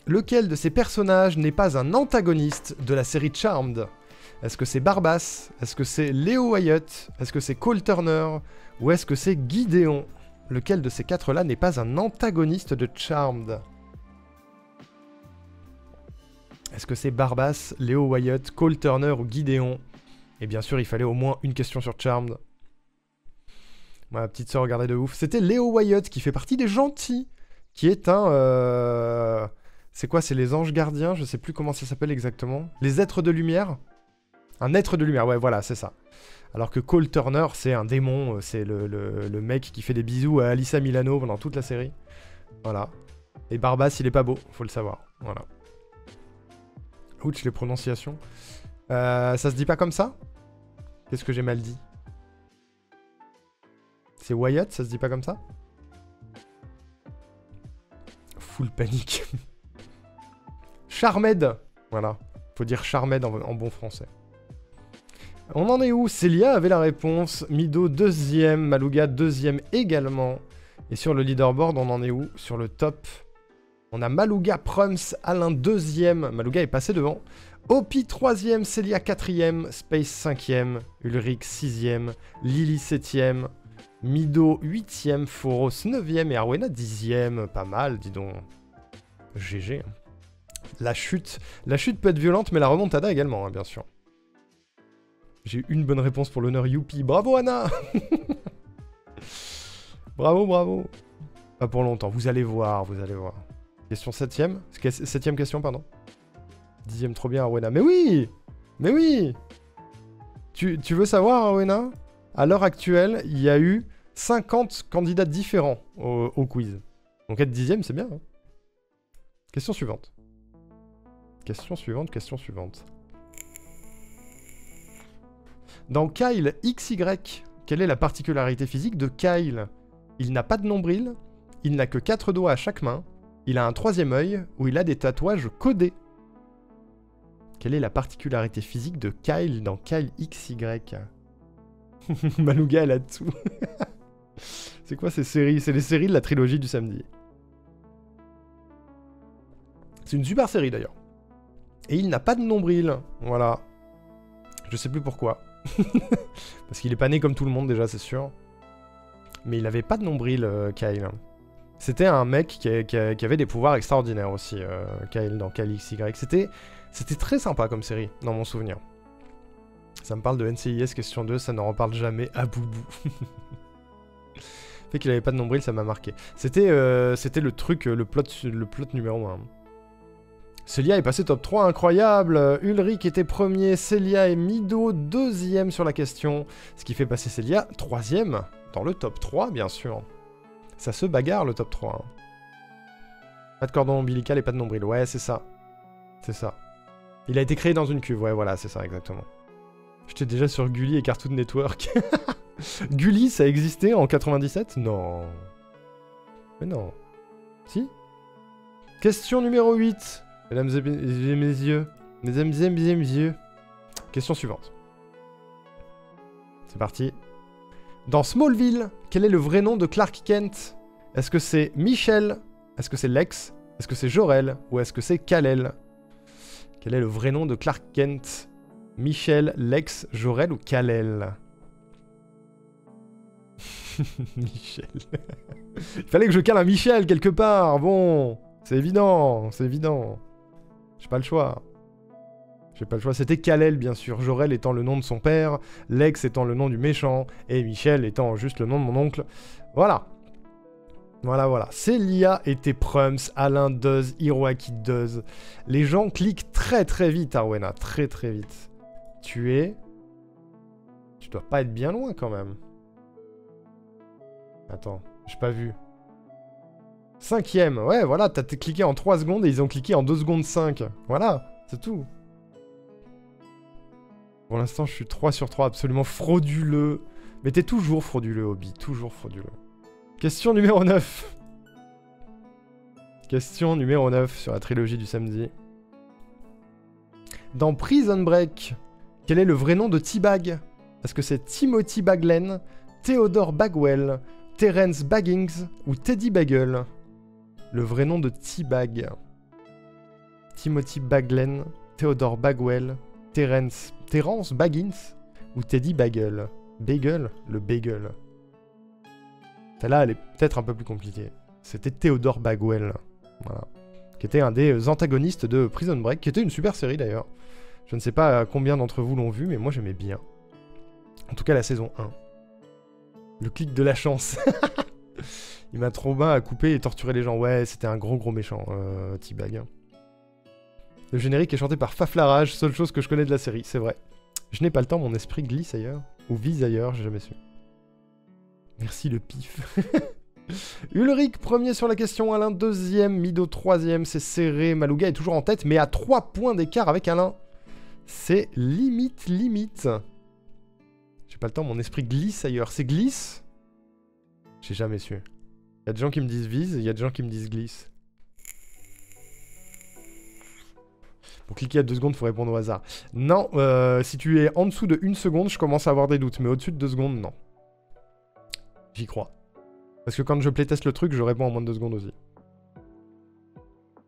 Lequel de ces personnages n'est pas un antagoniste de la série Charmed? Est-ce que c'est Barbas? Est-ce que c'est Leo Wyatt? Est-ce que c'est Cole Turner? Ou est-ce que c'est Gideon? Lequel de ces 4-là n'est pas un antagoniste de Charmed? Est-ce que c'est Barbas, Leo Wyatt, Cole Turner ou Gideon? Et bien sûr, il fallait au moins une question sur Charmed. Ma petite sœur regardait de ouf. C'était Leo Wyatt qui fait partie des gentils. Qui est un... C'est quoi? C'est les anges gardiens? Je sais plus comment ça s'appelle exactement. Les êtres de lumière? Un être de lumière, ouais, voilà, c'est ça. Alors que Cole Turner, c'est un démon, c'est le mec qui fait des bisous à Alyssa Milano pendant toute la série. Voilà. Et Barbas, il est pas beau, faut le savoir. Voilà. Ouch, les prononciations. Ça se dit pas comme ça? Qu'est-ce que j'ai mal dit? C'est Wyatt, ça se dit pas comme ça? Full panique. Charmed. Voilà. Faut dire Charmed en bon français. On en est où? Célia avait la réponse. Mido, 2ème. Malouga, 2ème également. Et sur le leaderboard, on en est où? Sur le top. On a Malouga, Prums, Alain, 2ème. Malouga est passé devant. Opi, 3ème. Célia, 4ème. Space, 5ème. Ulrich, 6ème. Lily, 7ème. Mido, 8ème. Foros, 9ème. Et Arwena, 10ème. Pas mal, dis donc. GG. La chute peut être violente, mais la remontada également, hein, bien sûr. J'ai eu une bonne réponse pour l'honneur, youpi. Bravo, Anna. Bravo, bravo. Pas pour longtemps, vous allez voir, vous allez voir. Question 7ème. 7ème question, pardon. 10ème, trop bien, Arwena. Mais oui. Mais oui. Tu veux savoir, Arwena? À l'heure actuelle, il y a eu 50 candidats différents au quiz. Donc être 10ème, c'est bien. Hein. Question suivante. Question suivante. Dans Kyle XY, quelle est la particularité physique de Kyle? Il n'a pas de nombril, il n'a que 4 doigts à chaque main, il a un troisième œil où il a des tatouages codés. Quelle est la particularité physique de Kyle dans Kyle XY? Malouga, elle a tout. C'est quoi ces séries? C'est les séries de la trilogie du samedi. C'est une super série d'ailleurs. Et il n'a pas de nombril. Voilà. Je sais plus pourquoi. Parce qu'il est pas né comme tout le monde déjà, c'est sûr. Mais il avait pas de nombril, Kyle. C'était un mec qui avait des pouvoirs extraordinaires aussi, Kyle, dans Kyle XY. C'était très sympa comme série, dans mon souvenir. Ça me parle de NCIS question 2, ça n'en reparle jamais à boubou. Le fait qu'il avait pas de nombril, ça m'a marqué. C'était le truc, le plot numéro 1. Célia est passé top 3, incroyable. Ulrich était premier, Célia et Mido deuxième sur la question. Ce qui fait passer Célia troisième dans le top 3, bien sûr. Ça se bagarre, le top 3. Hein. Pas de cordon ombilical et pas de nombril. Ouais, c'est ça. C'est ça. Il a été créé dans une cuve. Ouais, voilà, c'est ça, exactement. J'étais déjà sur Gulli et Cartoon Network. Gulli, ça existait en 97? Non. Mais non. Si? Question numéro 8. Mesdames et messieurs. Mesdames et messieurs. Question suivante. C'est parti. Dans Smallville, quel est le vrai nom de Clark Kent? Est-ce que c'est Michel? Est-ce que c'est Lex? Est-ce que c'est Jor-El? Ou est-ce que c'est Kal-El? Quel est le vrai nom de Clark Kent? Michel, Lex, Jor-El ou Kal-El? Michel. Il fallait que je cale un Michel quelque part. Bon, c'est évident, c'est évident. J'ai pas le choix. J'ai pas le choix. C'était Kal-El, bien sûr. Jor-El étant le nom de son père, Lex étant le nom du méchant, et Michel étant juste le nom de mon oncle. Voilà. Voilà, voilà. Célia était Prums, Alain Duz, Hiroaki Duz. Les gens cliquent très très vite, Arwena. Très très vite. Tu dois pas être bien loin quand même. Attends, j'ai pas vu. 5ème, ouais, voilà, t'as cliqué en 3 secondes et ils ont cliqué en 2 secondes 5. Voilà, c'est tout. Pour l'instant, je suis 3 sur 3, absolument frauduleux. Mais t'es toujours frauduleux, Obi, toujours frauduleux. Question numéro 9. Question numéro 9 sur la trilogie du samedi. Dans Prison Break, quel est le vrai nom de T-Bag? Est-ce que c'est Timothy Baglen, Theodore Bagwell, Terence Baggins ou Teddy Bagel? Le vrai nom de T-Bag. Timothy Baglen, Theodore Bagwell, Terence Baggins ou Teddy Bagel? Bagel? Le bagel. Celle-là, elle est peut-être un peu plus compliquée. C'était Theodore Bagwell. Voilà. Qui était un des antagonistes de Prison Break, qui était une super série d'ailleurs. Je ne sais pas combien d'entre vous l'ont vu, mais moi j'aimais bien. En tout cas, la saison 1. Le clic de la chance. Il m'a trop bien à couper et torturer les gens. Ouais, c'était un gros méchant, T-Bag. Le générique est chanté par Faflarage, seule chose que je connais de la série, c'est vrai. Je n'ai pas le temps, mon esprit glisse ailleurs. Ou vise ailleurs, j'ai jamais su. Merci le pif. Ulrich, premier sur la question, Alain, deuxième, Mido, troisième, c'est serré. Malouga est toujours en tête, mais à 3 points d'écart avec Alain. C'est limite. J'ai pas le temps, mon esprit glisse ailleurs. C'est glisse? J'ai jamais su. Il y a des gens qui me disent vise, il y a des gens qui me disent glisse. Pour cliquer à 2 secondes, il faut répondre au hasard. Non, si tu es en dessous de 1 seconde, je commence à avoir des doutes. Mais au-dessus de 2 secondes, non. J'y crois. Parce que quand je playteste le truc, je réponds en moins de 2 secondes aussi.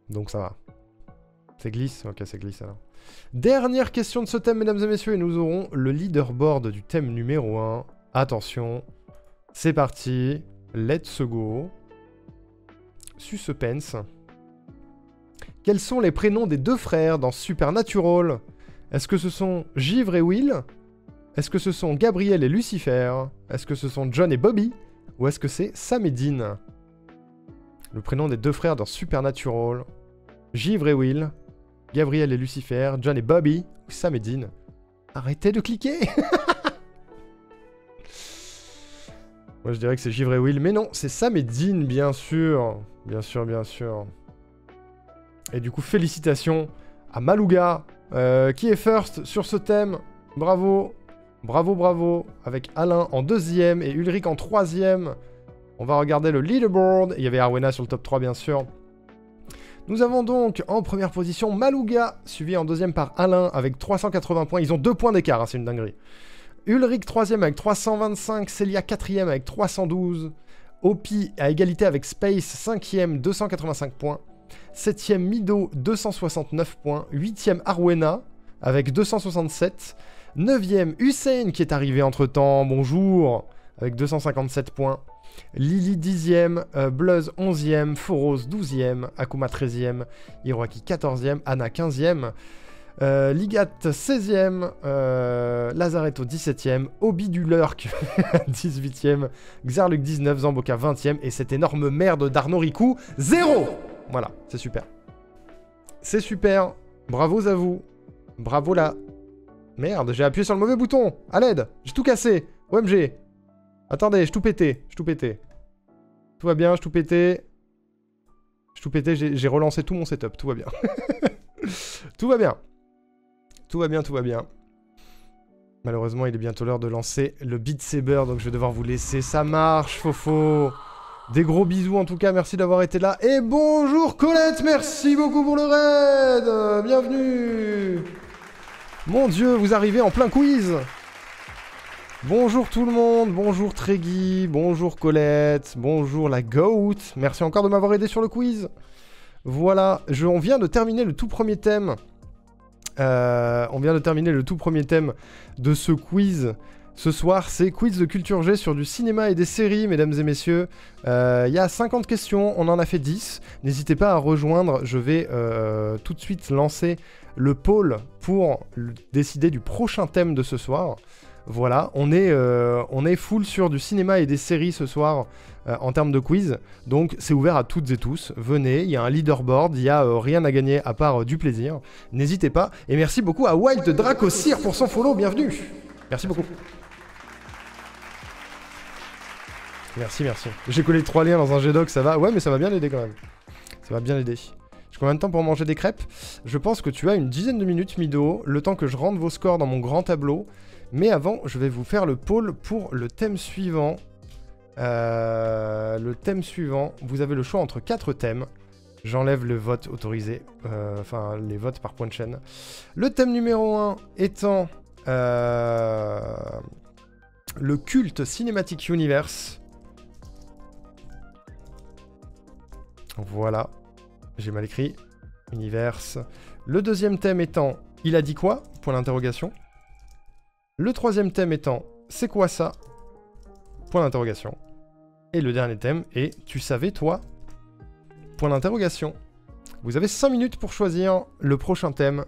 Donc ça va. C'est glisse? Ok, c'est glisse alors. Dernière question de ce thème, mesdames et messieurs, et nous aurons le leaderboard du thème numéro 1. Attention, c'est parti. Let's go. Suspense. Quels sont les prénoms des 2 frères dans Supernatural? Est-ce que ce sont Givre et Will? Est-ce que ce sont Gabriel et Lucifer? Est-ce que ce sont John et Bobby? Ou est-ce que c'est Sam et Dean? Le prénom des 2 frères dans Supernatural. Givre et Will. Gabriel et Lucifer. John et Bobby. Ou Sam et Dean. Arrêtez de cliquer. Moi je dirais que c'est Givre et Will. Mais non, c'est Sam et Dean, bien sûr. Bien sûr. Et du coup, félicitations à Malouga, qui est first sur ce thème. Bravo. Avec Alain en 2ème et Ulrich en 3ème. On va regarder le leaderboard. Il y avait Arwena sur le top 3, bien sûr. Nous avons donc en première position Malouga, suivi en deuxième par Alain avec 380 points. Ils ont 2 points d'écart, hein, c'est une dinguerie. Ulrich 3ème avec 325, Célia 4ème avec 312, Opi à égalité avec Space 5ème 285 points, 7ème Mido 269 points, 8ème Arwena avec 267, 9ème Hussein qui est arrivé entre temps, bonjour, avec 257 points, Lily 10ème, Bluzz 11ème, Foros 12ème, Akuma 13ème, Hiroaki 14ème, Anna 15ème, Ligat 16ème, Lazaretto 17ème, Obi du Lurk 18ème, Xarluk 19, Zamboka 20ème, et cette énorme merde d'Arnaud Riku 0. Voilà, c'est super. C'est super, bravo à vous. Bravo là. Merde, j'ai appuyé sur le mauvais bouton. À l'aide, j'ai tout cassé. OMG. Attendez, j'ai tout pété. Tout va bien, j'ai tout pété. J'ai relancé tout mon setup, tout va bien. Tout va bien. Tout va bien. Malheureusement, il est bientôt l'heure de lancer le Beat Saber, donc je vais devoir vous laisser. Ça marche, Fofo. Des gros bisous en tout cas, merci d'avoir été là. Et bonjour Colette, merci beaucoup pour le raid. Bienvenue. Mon Dieu, vous arrivez en plein quiz. Bonjour tout le monde, bonjour Tregui, bonjour Colette, bonjour la Goat. Merci encore de m'avoir aidé sur le quiz. Voilà, on vient de terminer le tout premier thème. De ce quiz. Ce soir, c'est quiz de culture G sur du cinéma et des séries, mesdames et messieurs. Il y a 50 questions, on en a fait 10. N'hésitez pas à rejoindre, je vais tout de suite lancer le poll pour décider du prochain thème de ce soir. Voilà, on est full sur du cinéma et des séries ce soir en termes de quiz. Donc c'est ouvert à toutes et tous. Venez, il y a un leaderboard, il n'y a rien à gagner à part du plaisir. N'hésitez pas. Et merci beaucoup à Wild Dracosir pour son follow, bienvenue. Merci beaucoup. Merci. J'ai collé 3 liens dans un G-Doc, ça va. Ouais, mais ça va bien l'aider quand même. Ça va bien l'aider. J'ai combien de temps pour manger des crêpes? Je pense que tu as une dizaine de minutes, Mido, le temps que je rentre vos scores dans mon grand tableau. Mais avant, je vais vous faire le poll pour le thème suivant. Vous avez le choix entre 4 thèmes. J'enlève le vote autorisé, enfin les votes par point de chaîne. Le thème numéro 1 étant le culte Cinematic Universe. Voilà, j'ai mal écrit. Universe. Le deuxième thème étant il a dit quoi? Point d'interrogation. Le troisième thème étant c'est quoi ça? Point d'interrogation. Et le dernier thème est tu savais toi? Point d'interrogation. Vous avez 5 minutes pour choisir le prochain thème,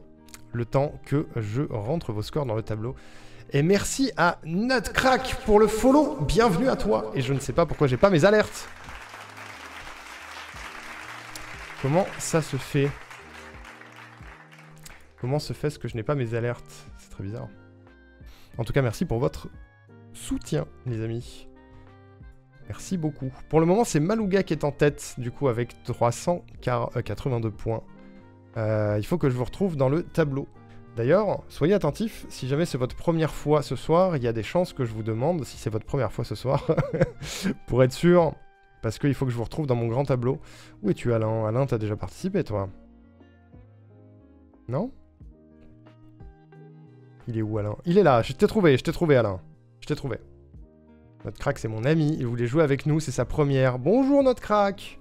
le temps que je rentre vos scores dans le tableau. Et merci à Nutcrack pour le follow, bienvenue à toi. Et je ne sais pas pourquoi j'ai pas mes alertes. Comment ça se fait? Comment se fait ce que je n'ai pas mes alertes? C'est très bizarre. En tout cas, merci pour votre soutien, les amis. Merci beaucoup. Pour le moment, c'est Malouga qui est en tête, du coup, avec 382 points. Il faut que je vous retrouve dans le tableau. D'ailleurs, soyez attentifs, si jamais c'est votre première fois ce soir, il y a des chances que je vous demande si c'est votre première fois ce soir, pour être sûr, parce qu'il faut que je vous retrouve dans mon grand tableau. Où es-tu, Alain? Alain, t'as déjà participé, toi? Non? Il est où, Alain? Il est là, je t'ai trouvé, Alain. Je t'ai trouvé. Notre crack, c'est mon ami, il voulait jouer avec nous, c'est sa première. Bonjour, notre crack!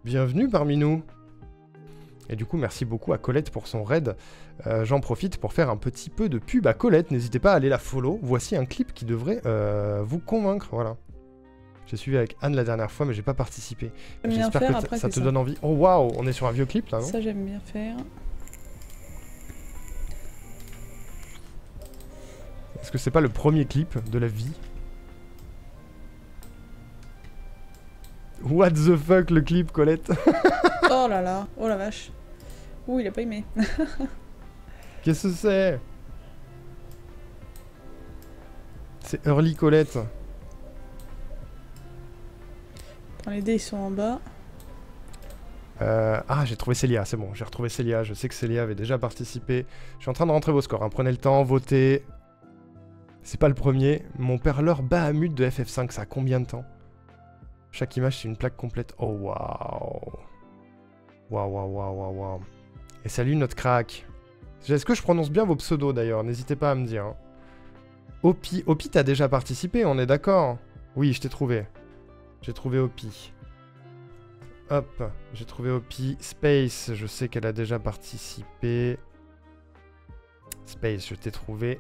Bienvenue parmi nous. Et du coup, merci beaucoup à Colette pour son raid. J'en profite pour faire un petit peu de pub à Colette. N'hésitez pas à aller la follow. Voici un clip qui devrait vous convaincre. Voilà. J'ai suivi avec Anne la dernière fois, mais j'ai pas participé. J'espère que ça te donne envie. Oh waouh, on est sur un vieux clip là, non? Ça, j'aime bien faire. Est-ce que c'est pas le premier clip de la vie? What the fuck, le clip, Colette? Oh là là, oh la vache. Ouh, il a pas aimé. Qu'est-ce que c'est? C'est Early Colette. Les dés, ils sont en bas. Ah, j'ai trouvé Célia, c'est bon, j'ai retrouvé Célia. Je sais que Célia avait déjà participé. Je suis en train de rentrer vos scores, hein. Prenez le temps, votez. C'est pas le premier. Mon perleur Bahamut de FF5, ça a combien de temps? Chaque image, c'est une plaque complète. Oh, waouh. Waouh, waouh, waouh, waouh, waouh. Et salut notre crack. Est-ce que je prononce bien vos pseudos d'ailleurs? N'hésitez pas à me dire. Opi, t'as déjà participé, on est d'accord? Oui, je t'ai trouvé. J'ai trouvé Opi. Hop, j'ai trouvé Opi. Space, je sais qu'elle a déjà participé. Space, je t'ai trouvé.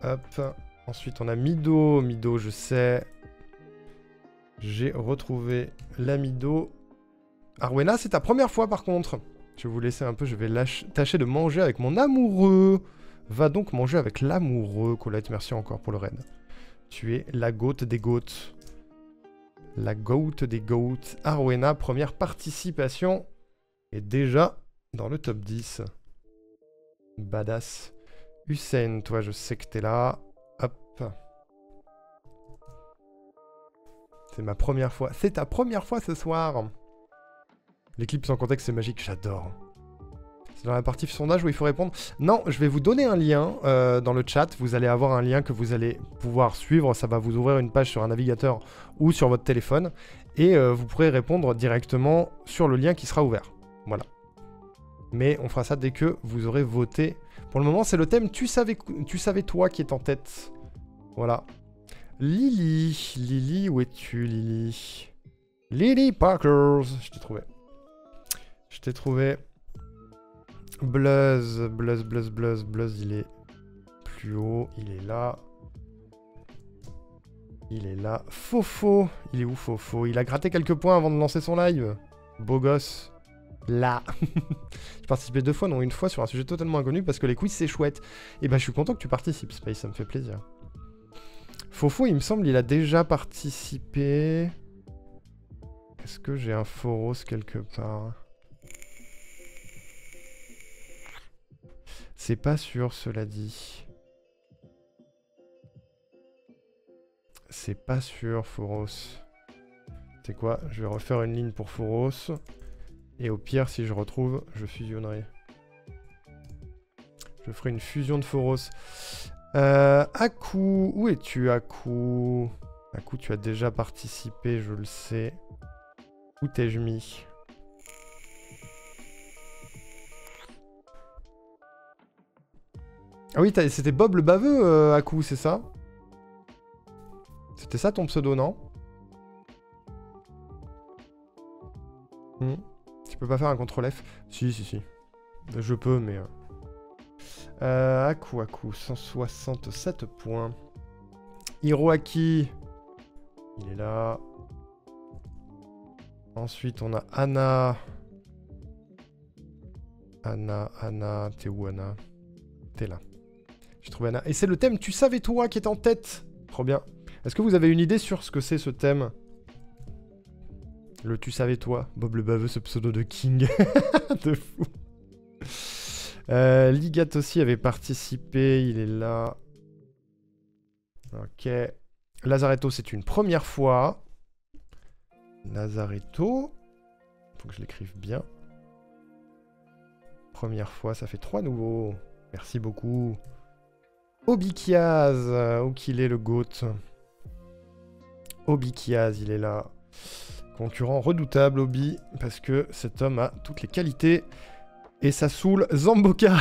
Hop. Ensuite, on a Mido. Mido, je sais. J'ai retrouvé la Mido. Arwena, c'est ta première fois par contre. Je vais vous laisser un peu, je vais tâcher de manger avec mon amoureux. Va donc manger avec l'amoureux, Colette. Merci encore pour le raid. Tu es la goat des goats. La goat des goats. Arwena, première participation. Et déjà dans le top 10. Badass. Hussein, toi, je sais que t'es là. Hop. C'est ma première fois. C'est ta première fois ce soir. L'équipe sans contexte, c'est magique, j'adore. C'est dans la partie sondage où il faut répondre. Non, je vais vous donner un lien dans le chat. Vous allez avoir un lien que vous allez pouvoir suivre. Ça va vous ouvrir une page sur un navigateur ou sur votre téléphone. Et vous pourrez répondre directement sur le lien qui sera ouvert. Voilà. Mais on fera ça dès que vous aurez voté. Pour le moment, c'est le thème tu savais toi qui est en tête. Voilà. Lily. Lily, où es-tu, Lily? Lily Parkers. Je t'ai trouvé. Je t'ai trouvé. Bluzz, il est plus haut, il est là. Il est là. Fofo, il est où Fofo? Il a gratté quelques points avant de lancer son live. Beau gosse. Là. J'ai participé 2 fois, non une fois, sur un sujet totalement inconnu parce que les quiz c'est chouette. Et bah je suis content que tu participes, Space, ça me fait plaisir. Fofo, il me semble, il a déjà participé. Est-ce que j'ai un Foros quelque part? C'est pas sûr, cela dit. C'est pas sûr, Foros. C'est quoi? Je vais refaire une ligne pour Foros. Et au pire, si je retrouve, je fusionnerai. Je ferai une fusion de Foros. Aku, où es-tu, Aku? Aku, tu as déjà participé, je le sais. Où t'ai-je mis? Ah oui, c'était Bob le baveux, Aku, c'est ça? C'était ça ton pseudo, non? Tu peux pas faire un CTRL F? Si. Je peux, mais... Aku, 167 points. Hiroaki. Il est là. Ensuite, on a Anna. Anna, t'es où, Anna? T'es là. J'ai trouvé Anna. Et c'est le thème tu savais toi qui est en tête. Trop bien. Est-ce que vous avez une idée sur ce que c'est ce thème? Le tu savais toi. Bob le baveux, ce pseudo de King. De fou. Ligat aussi avait participé. Il est là. Ok. Lazaretto, c'est une première fois. Lazaretto. Faut que je l'écrive bien. Première fois, ça fait 3 nouveaux. Merci beaucoup. Obikiaz, où qu'il est le GOAT? Obikiaz, il est là. Concurrent redoutable, Obi, parce que cet homme a toutes les qualités. Et ça saoule Zamboka.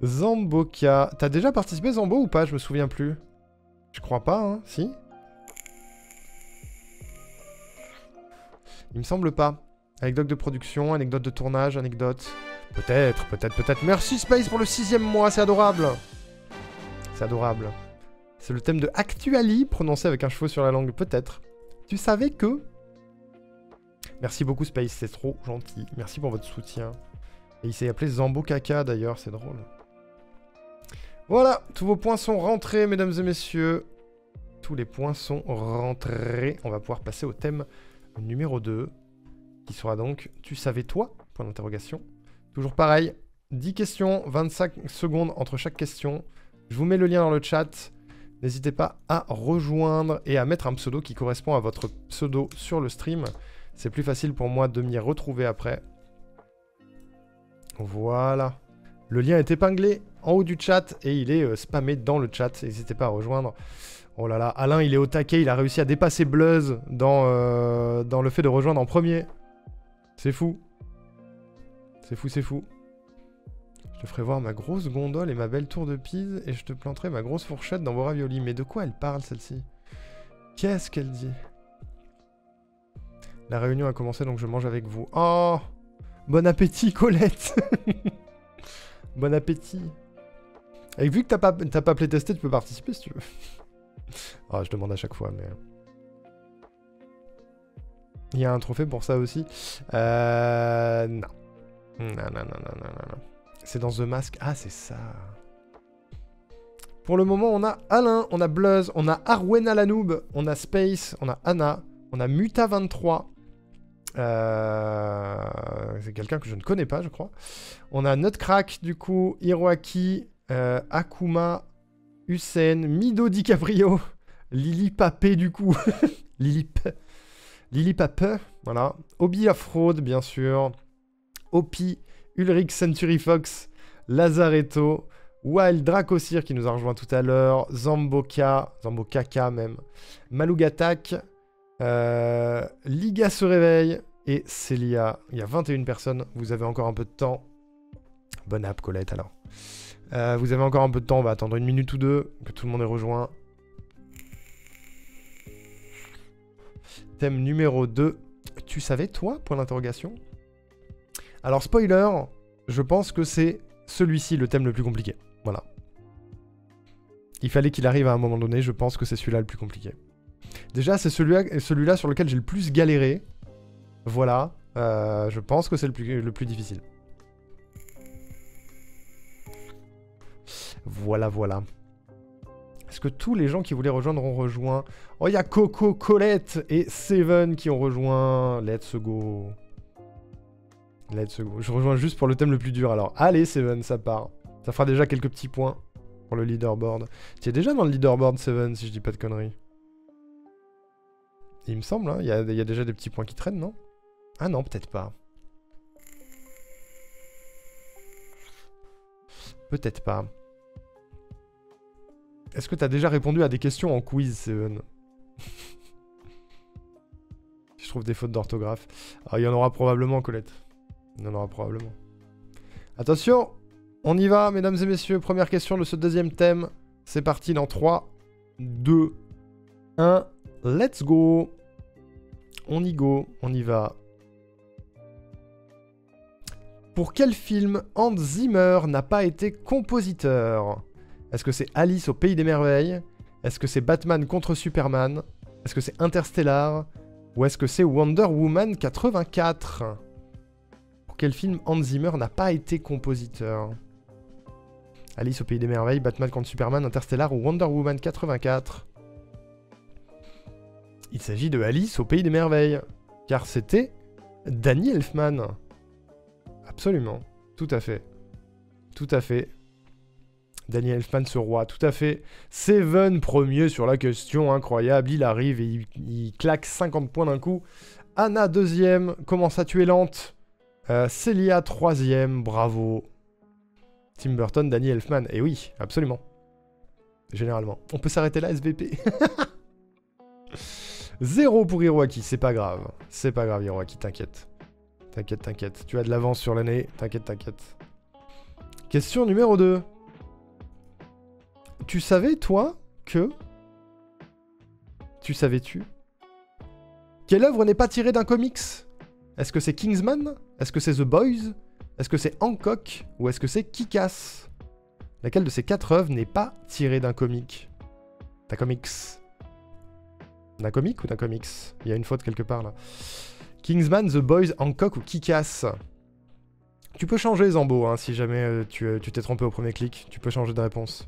Zamboka. T'as déjà participé, Zambo, ou pas? Je me souviens plus. Je crois pas, hein? Si? Il me semble pas. Anecdote de production, anecdote de tournage, anecdote... Peut-être. Merci Space pour le 6e mois, c'est adorable. C'est adorable. C'est le thème de Actuali, prononcé avec un cheveu sur la langue, peut-être. Tu savais que... Merci beaucoup Space, c'est trop gentil. Merci pour votre soutien. Et il s'est appelé Zambo Kaka d'ailleurs, c'est drôle. Voilà, tous vos points sont rentrés, mesdames et messieurs. Tous les points sont rentrés. On va pouvoir passer au thème numéro 2, qui sera donc « Tu savais toi ?» Point d'interrogation. Toujours pareil, 10 questions, 25 secondes entre chaque question. Je vous mets le lien dans le chat. N'hésitez pas à rejoindre et à mettre un pseudo qui correspond à votre pseudo sur le stream. C'est plus facile pour moi de m'y retrouver après. Voilà. Le lien est épinglé en haut du chat et il est spammé dans le chat. N'hésitez pas à rejoindre. Oh là là, Alain, il est au taquet, il a réussi à dépasser Bluzz dans le fait de rejoindre en premier. C'est fou. C'est fou, c'est fou. Je te ferai voir ma grosse gondole et ma belle tour de Pise et je te planterai ma grosse fourchette dans vos raviolis. Mais de quoi elle parle, celle-ci? Qu'est-ce qu'elle dit? La réunion a commencé, donc je mange avec vous. Oh! Bon appétit, Colette! Bon appétit! Et vu que t'as pas playtesté, tu peux participer si tu veux. Ah, je demande à chaque fois, mais... Il y a un trophée pour ça aussi. Non. Non. C'est dans The Mask. Ah, c'est ça. Pour le moment, on a Alain, on a Bluzz, on a Arwena la noob, on a Space, on a Anna, on a Muta23. C'est quelqu'un que je ne connais pas, je crois. On a Nutcrack, du coup, Hiroaki, Akuma, Hussein, Mido DiCaprio, Lily Papé, du coup. Lily Papé, voilà. Obi la fraude, bien sûr. Opi, Ulrich Century Fox, Lazaretto, Wild Dracosir qui nous a rejoint tout à l'heure, Zambokaka même, Malougatak, Liga se réveille et Célia. Il y a 21 personnes, vous avez encore un peu de temps. Bonne app, Colette, alors. Vous avez encore un peu de temps, on va attendre une minute ou deux, que tout le monde ait rejoint. Thème numéro 2. Tu savais, toi, point d'interrogation? Alors, spoiler, je pense que c'est celui-ci le thème le plus compliqué. Voilà. Il fallait qu'il arrive à un moment donné, je pense que c'est celui-là le plus compliqué. Déjà, c'est celui-là sur lequel j'ai le plus galéré. Voilà. Je pense que c'est le plus difficile. Voilà. Est-ce que tous les gens qui voulaient rejoindre ont rejoint? Oh, il y a Coco, Colette et Seven qui ont rejoint. Let's go. Je rejoins juste pour le thème le plus dur alors. Allez, Seven, ça part. Ça fera déjà quelques petits points pour le leaderboard. Tu es déjà dans le leaderboard, Seven, si je dis pas de conneries. Il me semble, hein. Il y a déjà des petits points qui traînent, non? Ah non, peut-être pas. Peut-être pas. Est-ce que t'as déjà répondu à des questions en quiz, Seven? Je trouve des fautes d'orthographe. Ah, il y en aura probablement, Colette. Il y en aura probablement. Attention, on y va, mesdames et messieurs. Première question de ce deuxième thème. C'est parti dans 3, 2, 1. Let's go. On y go, on y va. Pour quel film Hans Zimmer n'a pas été compositeur? Est-ce que c'est Alice au Pays des Merveilles? Est-ce que c'est Batman contre Superman? Est-ce que c'est Interstellar? Ou est-ce que c'est Wonder Woman 84? Pour quel film Hans Zimmer n'a pas été compositeur? Alice au Pays des Merveilles, Batman contre Superman, Interstellar ou Wonder Woman 84? Il s'agit de Alice au Pays des Merveilles, car c'était Danny Elfman. Absolument, tout à fait. Tout à fait. Danny Elfman, ce roi, tout à fait. Seven, premier sur la question, incroyable. Il arrive et il claque 50 points d'un coup. Anna, deuxième. Comment ça, tu es lente? Célia, troisième. Bravo. Tim Burton, Danny Elfman. Et oui, absolument. Généralement. On peut s'arrêter là, SVP. 0 pour Hiroaki, c'est pas grave. C'est pas grave, Hiroaki, t'inquiète. T'inquiète. Tu as de l'avance sur l'année. T'inquiète. Question numéro 2. Tu savais, toi, que... Tu savais-tu quelle œuvre n'est pas tirée d'un comics? Est-ce que c'est Kingsman? Est-ce que c'est The Boys? Est-ce que c'est Hancock? Ou est-ce que c'est Kick-Ass? Laquelle de ces 4 œuvres n'est pas tirée d'un comic? D'un comics? D'un comic ou d'un comics? Il y a une faute quelque part, là. Kingsman, The Boys, Hancock ou Kick-Ass? Tu peux changer, Zambo, hein, si jamais tu t'es trompé au premier clic. Tu peux changer de réponse.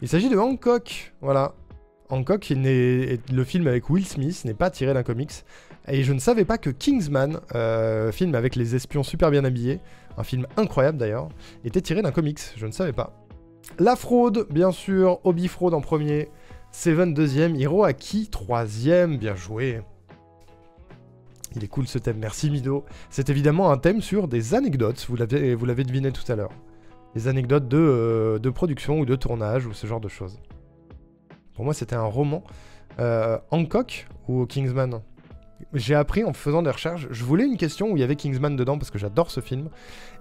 Il s'agit de Hancock, voilà. Hancock, le film avec Will Smith, n'est pas tiré d'un comics. Et je ne savais pas que Kingsman, film avec les espions super bien habillés, un film incroyable d'ailleurs, était tiré d'un comics. Je ne savais pas. La fraude, bien sûr. Obi Fraude en premier. Seven deuxième. Hiroaki troisième. Bien joué. Il est cool ce thème. Merci Mido. C'est évidemment un thème sur des anecdotes. Vous l'avez deviné tout à l'heure. Des anecdotes de production ou de tournage ou ce genre de choses. Pour moi, c'était un roman. Hancock ou Kingsman? J'ai appris en faisant des recherches. Je voulais une question où il y avait Kingsman dedans parce que j'adore ce film.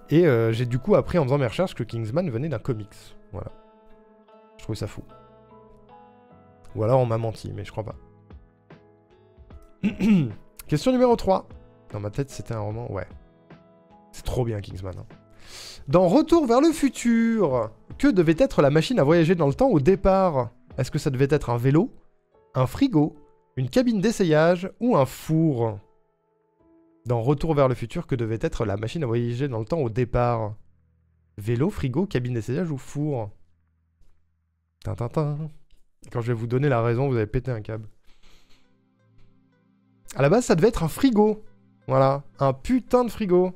Et j'ai du coup appris en faisant mes recherches que Kingsman venait d'un comics. Voilà. Je trouvais ça fou. Ou alors on m'a menti, mais je crois pas. Question numéro 3. Dans ma tête, c'était un roman. Ouais. C'est trop bien, Kingsman. Hein. Dans Retour vers le futur, que devait être la machine à voyager dans le temps au départ? Est-ce que ça devait être un vélo, un frigo, une cabine d'essayage ou un four? Dans Retour vers le futur, que devait être la machine à voyager dans le temps au départ? Vélo, frigo, cabine d'essayage ou four? Tintintin. Quand je vais vous donner la raison, vous allez péter un câble. À la base, ça devait être un frigo. Voilà, un putain de frigo.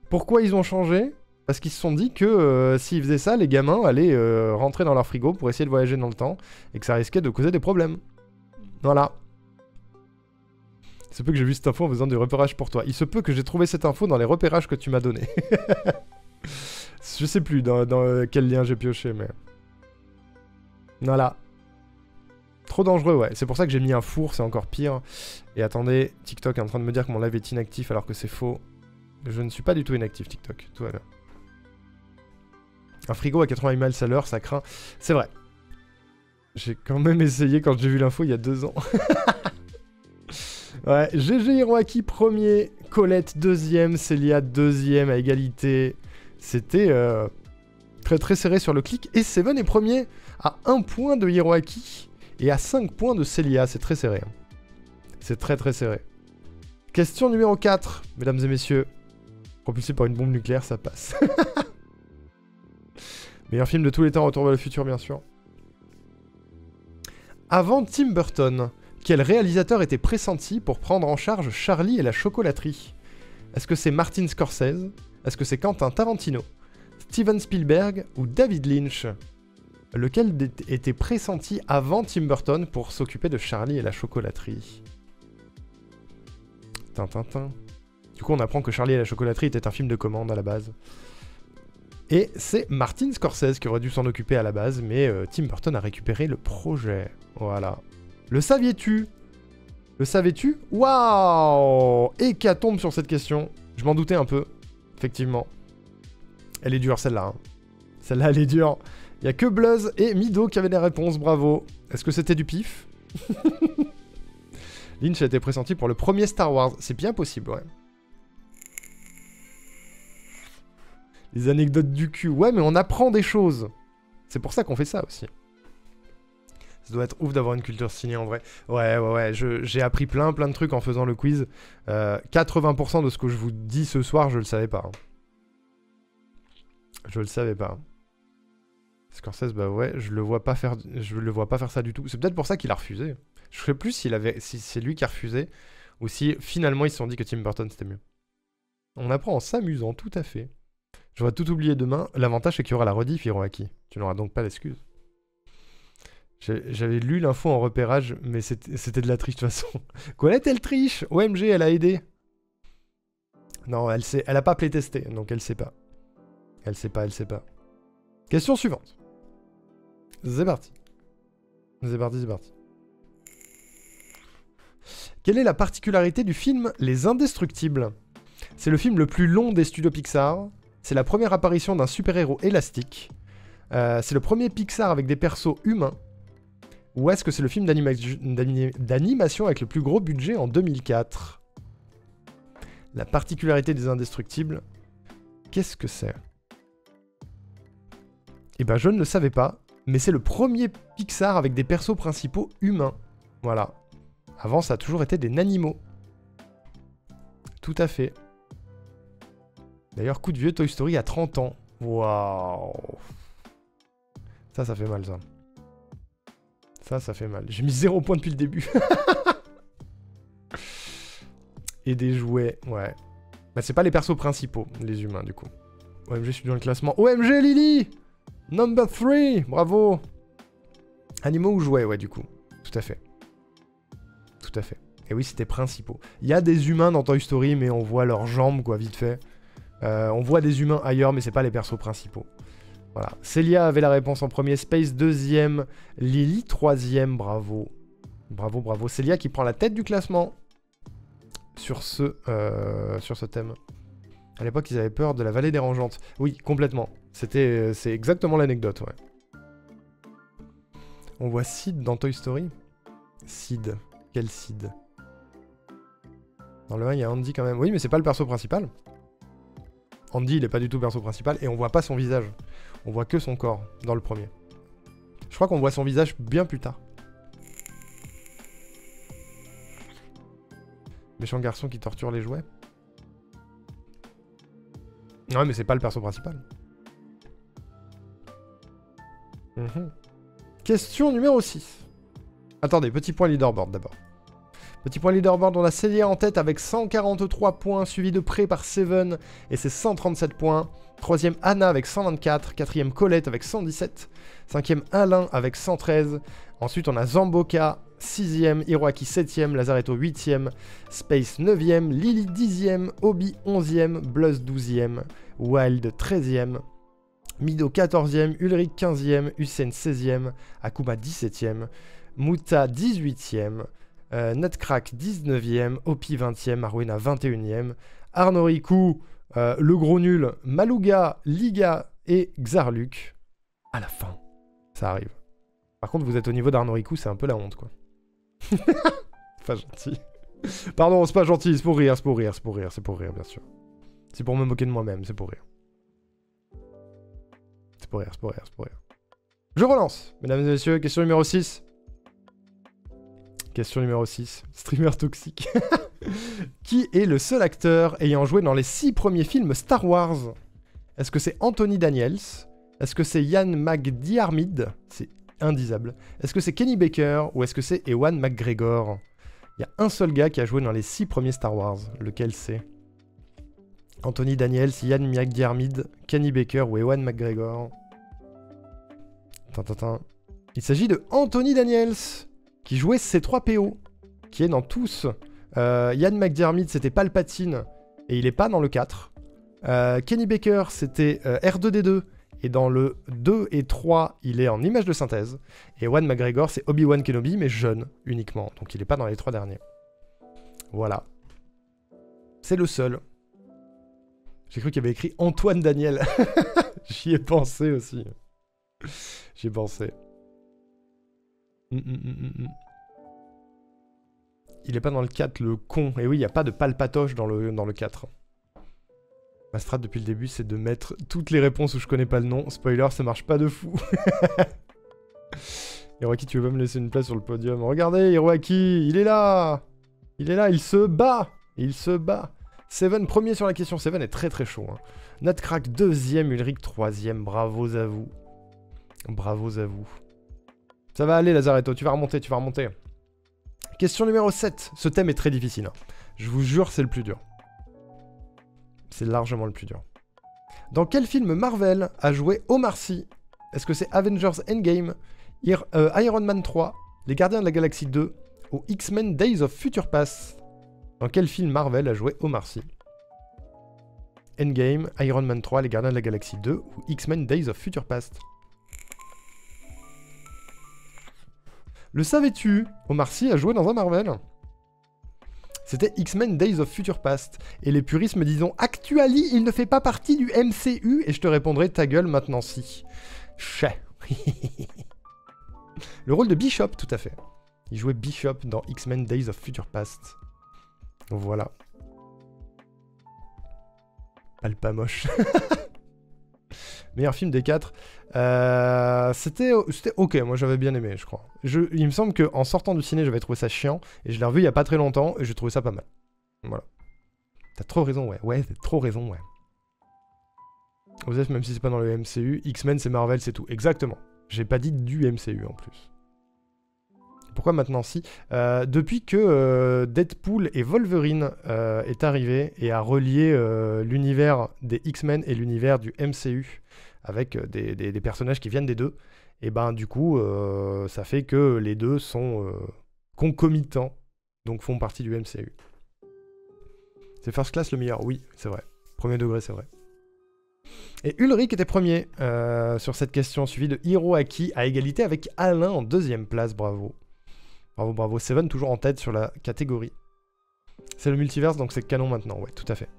Pourquoi ils ont changé? Parce qu'ils se sont dit que s'ils faisaient ça, les gamins allaient rentrer dans leur frigo pour essayer de voyager dans le temps et que ça risquait de causer des problèmes. Voilà. Il se peut que j'ai vu cette info en faisant du repérage pour toi. Il se peut que j'ai trouvé cette info dans les repérages que tu m'as donnés. Je sais plus dans quel lien j'ai pioché, mais... Voilà. Trop dangereux, ouais. C'est pour ça que j'ai mis un four, c'est encore pire. Et attendez, TikTok est en train de me dire que mon live est inactif alors que c'est faux. Je ne suis pas du tout inactif, TikTok. Tout à l'heure. Un frigo à 80 miles à l'heure, ça craint. C'est vrai. J'ai quand même essayé quand j'ai vu l'info il y a 2 ans. Ouais, GG Hiroaki premier, Colette deuxième, Célia deuxième à égalité. C'était très très serré sur le clic. Et Seven est premier à 1 point de Hiroaki et à 5 points de Célia. C'est très serré. C'est très très serré. Question numéro 4, mesdames et messieurs. Propulsé par une bombe nucléaire, ça passe. Meilleur film de tous les temps, Retour vers le futur, bien sûr. Avant Tim Burton, quel réalisateur était pressenti pour prendre en charge Charlie et la chocolaterie? Est-ce que c'est Martin Scorsese? Est-ce que c'est Quentin Tarantino? Steven Spielberg ou David Lynch? Lequel était pressenti avant Tim Burton pour s'occuper de Charlie et la chocolaterie? Tintintin. Du coup, on apprend que Charlie et la chocolaterie était un film de commande à la base. Et c'est Martin Scorsese qui aurait dû s'en occuper à la base, mais Tim Burton a récupéré le projet. Voilà. Le saviez-tu? Le savais-tu? Waouh! Hécatombe sur cette question. Je m'en doutais un peu, effectivement. Elle est dure, celle-là. Hein. Celle-là, elle est dure. Il n'y a que Bluzz et Mido qui avaient des réponses, bravo. Est-ce que c'était du pif? Lynch a été pressenti pour le premier Star Wars. C'est bien possible, ouais. Les anecdotes du cul. Ouais, mais on apprend des choses. C'est pour ça qu'on fait ça aussi. Ça doit être ouf d'avoir une culture ciné en vrai. Ouais. J'ai appris plein de trucs en faisant le quiz. 80% de ce que je vous dis ce soir, je le savais pas. Hein. Je le savais pas. Scorsese, bah ouais, je le vois pas faire ça du tout. C'est peut-être pour ça qu'il a refusé. Je sais plus si c'est lui qui a refusé ou si finalement ils se sont dit que Tim Burton c'était mieux. On apprend en s'amusant, tout à fait. Je vais tout oublier demain. L'avantage c'est qu'il y aura la rediff Hiroaki. Tu n'auras donc pas d'excuse. J'avais lu l'info en repérage, mais c'était de la triche de toute façon. Colette, elle triche. OMG, elle a aidé. Non, elle a pas playtesté, donc elle sait pas. Elle sait pas. Question suivante. C'est parti. Quelle est la particularité du film Les Indestructibles? C'est le film le plus long des studios Pixar. C'est la première apparition d'un super-héros élastique. C'est le premier Pixar avec des persos humains. Ou est-ce que c'est le film d'animation avec le plus gros budget en 2004? La particularité des Indestructibles, qu'est-ce que c'est? Eh ben, je ne le savais pas, mais c'est le premier Pixar avec des persos principaux humains. Voilà. Avant, ça a toujours été des nanimaux. Tout à fait. D'ailleurs, coup de vieux, Toy Story a 30 ans. Waouh. Ça fait mal, ça. Ça fait mal. J'ai mis 0 point depuis le début. Et des jouets, ouais. Bah, c'est pas les persos principaux, les humains, du coup. OMG, je suis dans le classement. OMG, Lily! Number 3! Bravo! Animaux ou jouets, ouais, du coup. Tout à fait. Et oui, c'était principaux. Il y a des humains dans Toy Story, mais on voit leurs jambes, quoi, vite fait. On voit des humains ailleurs, mais c'est pas les persos principaux. Voilà. Célia avait la réponse en premier, Space deuxième, Lily troisième, bravo. Bravo, bravo. Célia qui prend la tête du classement sur ce thème. À l'époque, ils avaient peur de la vallée dérangeante. Oui, complètement. C'est exactement l'anecdote, ouais. On voit Sid dans Toy Story. Sid. Quel Sid? Dans le 1, il y a Andy quand même. Oui, mais c'est pas le perso principal. Andy, il est pas du tout le perso principal. Et on voit pas son visage. On voit que son corps dans le premier. Je crois qu'on voit son visage bien plus tard. Méchant garçon qui torture les jouets. Ouais, mais c'est pas le perso principal. Question numéro 6. Attendez, petit point leaderboard d'abord. Petit point leaderboard, on a Célia en tête avec 143 points, suivi de près par Seven et ses 137 points. Troisième, Anna avec 124. Quatrième, Colette avec 117. Cinquième, Alain avec 113. Ensuite, on a Zamboka, 6ème, Hiroaki 7ème, Lazaretto 8ème, Space 9ème, Lily 10ème, Obi 11ème, Bluzz 12ème, Wild 13ème, Mido 14ème, Ulrich 15ème, Hussein 16ème, Akuma 17ème, Muta 18ème, Nutcrack 19ème, Opi 20ème, Arwena 21ème, Arnoriku, le gros nul, Maluga, Liga et Xarluk à la fin. Ça arrive. Par contre, vous êtes au niveau d'Arnoriku, c'est un peu la honte, quoi. Pas gentil. Pardon, c'est pas gentil, c'est pour rire, c'est pour rire, c'est pour rire, c'est pour rire, bien sûr. C'est pour me moquer de moi-même, c'est pour rire. C'est pour rire, c'est pour rire, c'est pour rire. Je relance, mesdames et messieurs, question numéro 6. Question numéro 6. Streamer toxique. Qui est le seul acteur ayant joué dans les 6 premiers films Star Wars? Est-ce que c'est Anthony Daniels? Est-ce que c'est Ian McDiarmid? C'est indisable. Est-ce que c'est Kenny Baker ou est-ce que c'est Ewan McGregor? Il y a un seul gars qui a joué dans les 6 premiers Star Wars. Lequel c'est? Anthony Daniels, Ian McDiarmid, Kenny Baker ou Ewan McGregor? Tintin. Il s'agit de Anthony Daniels, qui jouait C3PO, qui est dans tous. Ian McDiarmid, c'était Palpatine, et il est pas dans le 4. Kenny Baker, c'était R2D2, et dans le 2 et 3, il est en image de synthèse. Et Ewan McGregor, c'est Obi-Wan Kenobi, mais jeune, uniquement. Donc il est pas dans les 3 derniers. Voilà. C'est le seul. J'ai cru qu'il y avait écrit Antoine Daniel. J'y ai pensé aussi. J'y ai pensé. Il est pas dans le 4, le con. Et oui, il n'y a pas de palpatoche dans le 4. Ma strat depuis le début, c'est de mettre toutes les réponses où je connais pas le nom. Spoiler, ça marche pas de fou. Hiroaki, tu veux pas me laisser une place sur le podium? Regardez, Hiroaki, il est là. Il est là, il se bat. Il se bat. Seven premier sur la question. Seven est très très chaud. Hein. Nutcrack deuxième, Ulrich troisième. Bravo à vous. Bravo à vous. Ça va aller, Lazaretto. Tu vas remonter, tu vas remonter. Question numéro 7. Ce thème est très difficile. Hein. Je vous jure, c'est le plus dur. C'est largement le plus dur. Dans quel film Marvel a joué Omar Sy? Est-ce que c'est Avengers Endgame, Iron Man 3, Les Gardiens de la Galaxie 2 ou X-Men Days of Future Past? Dans quel film Marvel a joué Omar Sy? Endgame, Iron Man 3, Les Gardiens de la Galaxie 2 ou X-Men Days of Future Past? Le savais-tu? Omar Sy a joué dans un Marvel. C'était X-Men Days of Future Past. Et les puristes me disent Actually, il ne fait pas partie du MCU. Et je te répondrai ta gueule maintenant si. Chais. Le rôle de Bishop, tout à fait. Il jouait Bishop dans X-Men Days of Future Past. Voilà. Palpamoche. Meilleur film des 4. C'était ok, moi j'avais bien aimé, je crois. Il me semble qu'en sortant du ciné, j'avais trouvé ça chiant, et je l'ai revu il y a pas très longtemps, et j'ai trouvé ça pas mal. Voilà. T'as trop raison, ouais. Ouais, t'as trop raison, ouais. Vous êtes, même si c'est pas dans le MCU, X-Men c'est Marvel, c'est tout. Exactement. J'ai pas dit du MCU en plus. Pourquoi maintenant si depuis que Deadpool et Wolverine est arrivé et a relié l'univers des X-Men et l'univers du MCU avec des personnages qui viennent des deux, et ben du coup ça fait que les deux sont concomitants, donc font partie du MCU. C'est First Class le meilleur? Oui, c'est vrai. Premier degré, c'est vrai. Et Ulrich était premier sur cette question, suivi de Hiroaki à égalité avec Alain en deuxième place. Bravo. Bravo, bravo. Seven toujours en tête sur la catégorie. C'est le multiverse, donc c'est canon maintenant. Ouais, tout à fait.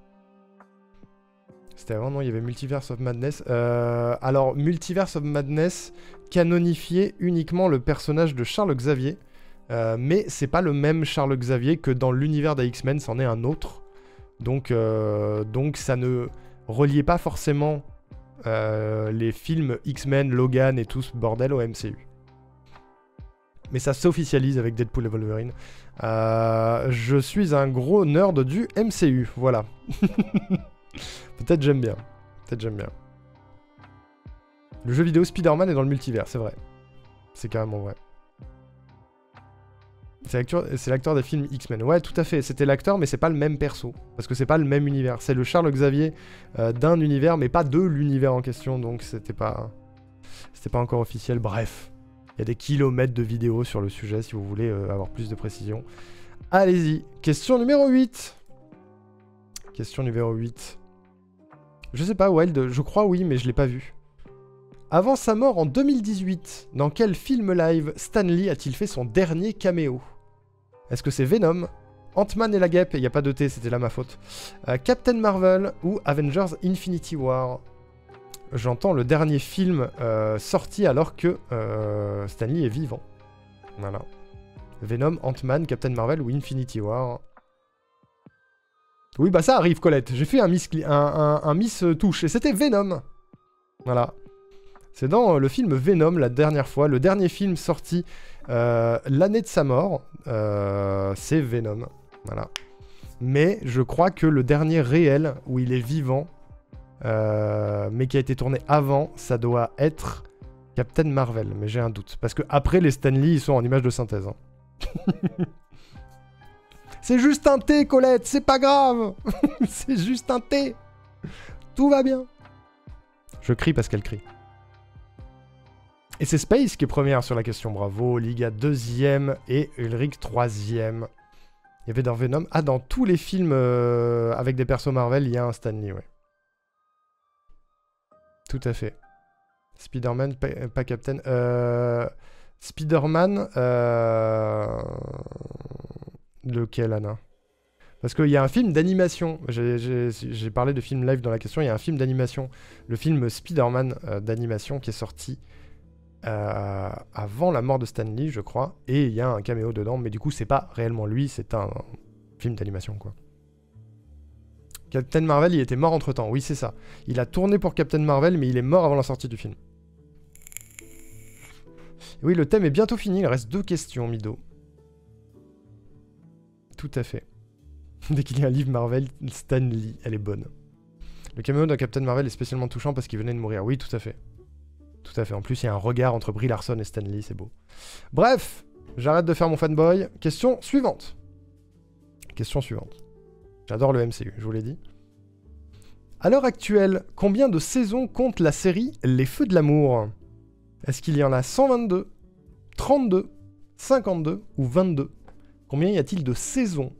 C'était avant, non, il y avait Multiverse of Madness. Alors, Multiverse of Madness canonifiait uniquement le personnage de Charles Xavier. Mais c'est pas le même Charles Xavier que dans l'univers des X-Men, c'en est un autre. Donc ça ne reliait pas forcément les films X-Men, Logan et tout ce bordel au MCU. Mais ça s'officialise avec Deadpool et Wolverine. Je suis un gros nerd du MCU, voilà. Peut-être j'aime bien. Peut-être j'aime bien. Le jeu vidéo Spider-Man est dans le multivers, c'est vrai. C'est carrément vrai. C'est l'acteur des films X-Men. Ouais, tout à fait. C'était l'acteur, mais c'est pas le même perso. Parce que c'est pas le même univers. C'est le Charles Xavier d'un univers, mais pas de l'univers en question. Donc c'était pas encore officiel. Bref. Il y a des kilomètres de vidéos sur le sujet si vous voulez avoir plus de précision. Allez-y. Question numéro 8. Question numéro 8. Je sais pas, Wild. Je crois oui, mais je l'ai pas vu. Avant sa mort en 2018, dans quel film live Stan Lee a-t-il fait son dernier caméo? Est-ce que c'est Venom, Ant-Man et la Guêpe, il n'y a pas de T, c'était là ma faute, Captain Marvel ou Avengers Infinity War? J'entends le dernier film sorti alors que Stan Lee est vivant. Voilà. Venom, Ant-Man, Captain Marvel ou Infinity War? Oui, bah ça arrive, Colette. J'ai fait un miss touche et c'était Venom. Voilà. C'est dans le film Venom, la dernière fois. Le dernier film sorti l'année de sa mort, c'est Venom. Voilà. Mais je crois que le dernier réel où il est vivant, mais qui a été tourné avant, ça doit être Captain Marvel. Mais j'ai un doute. Parce que après les Stan Lee, ils sont en image de synthèse. Hein. C'est juste un thé, Colette, c'est pas grave. C'est juste un thé. Tout va bien. Je crie parce qu'elle crie. Et c'est Space qui est première sur la question, bravo. Liga deuxième et Ulrich troisième. Il y avait dans Venom... Ah, dans tous les films avec des persos Marvel, il y a un Stan Lee, ouais. Tout à fait. Spider-Man, pas Captain... Spider-Man... Lequel, Anna? Parce qu'il y a un film d'animation. J'ai parlé de film live dans la question. Il y a un film d'animation. Le film Spider-Man d'animation qui est sorti avant la mort de Stan Lee, je crois. Et il y a un caméo dedans. Mais du coup, c'est pas réellement lui. C'est un film d'animation, quoi. Captain Marvel, il était mort entre-temps. Oui, c'est ça. Il a tourné pour Captain Marvel, mais il est mort avant la sortie du film. Oui, le thème est bientôt fini. Il reste 2 questions, Mido. Tout à fait. Dès qu'il y a un livre Marvel, Stan Lee, elle est bonne. Le caméo de Captain Marvel est spécialement touchant parce qu'il venait de mourir. Oui, tout à fait. Tout à fait. En plus, il y a un regard entre Brie Larson et Stan Lee, c'est beau. Bref, j'arrête de faire mon fanboy. Question suivante. Question suivante. J'adore le MCU, je vous l'ai dit. À l'heure actuelle, combien de saisons compte la série Les Feux de l'amour? Est-ce qu'il y en a 122, 32, 52 ou 22? Combien y a-t-il de saisons?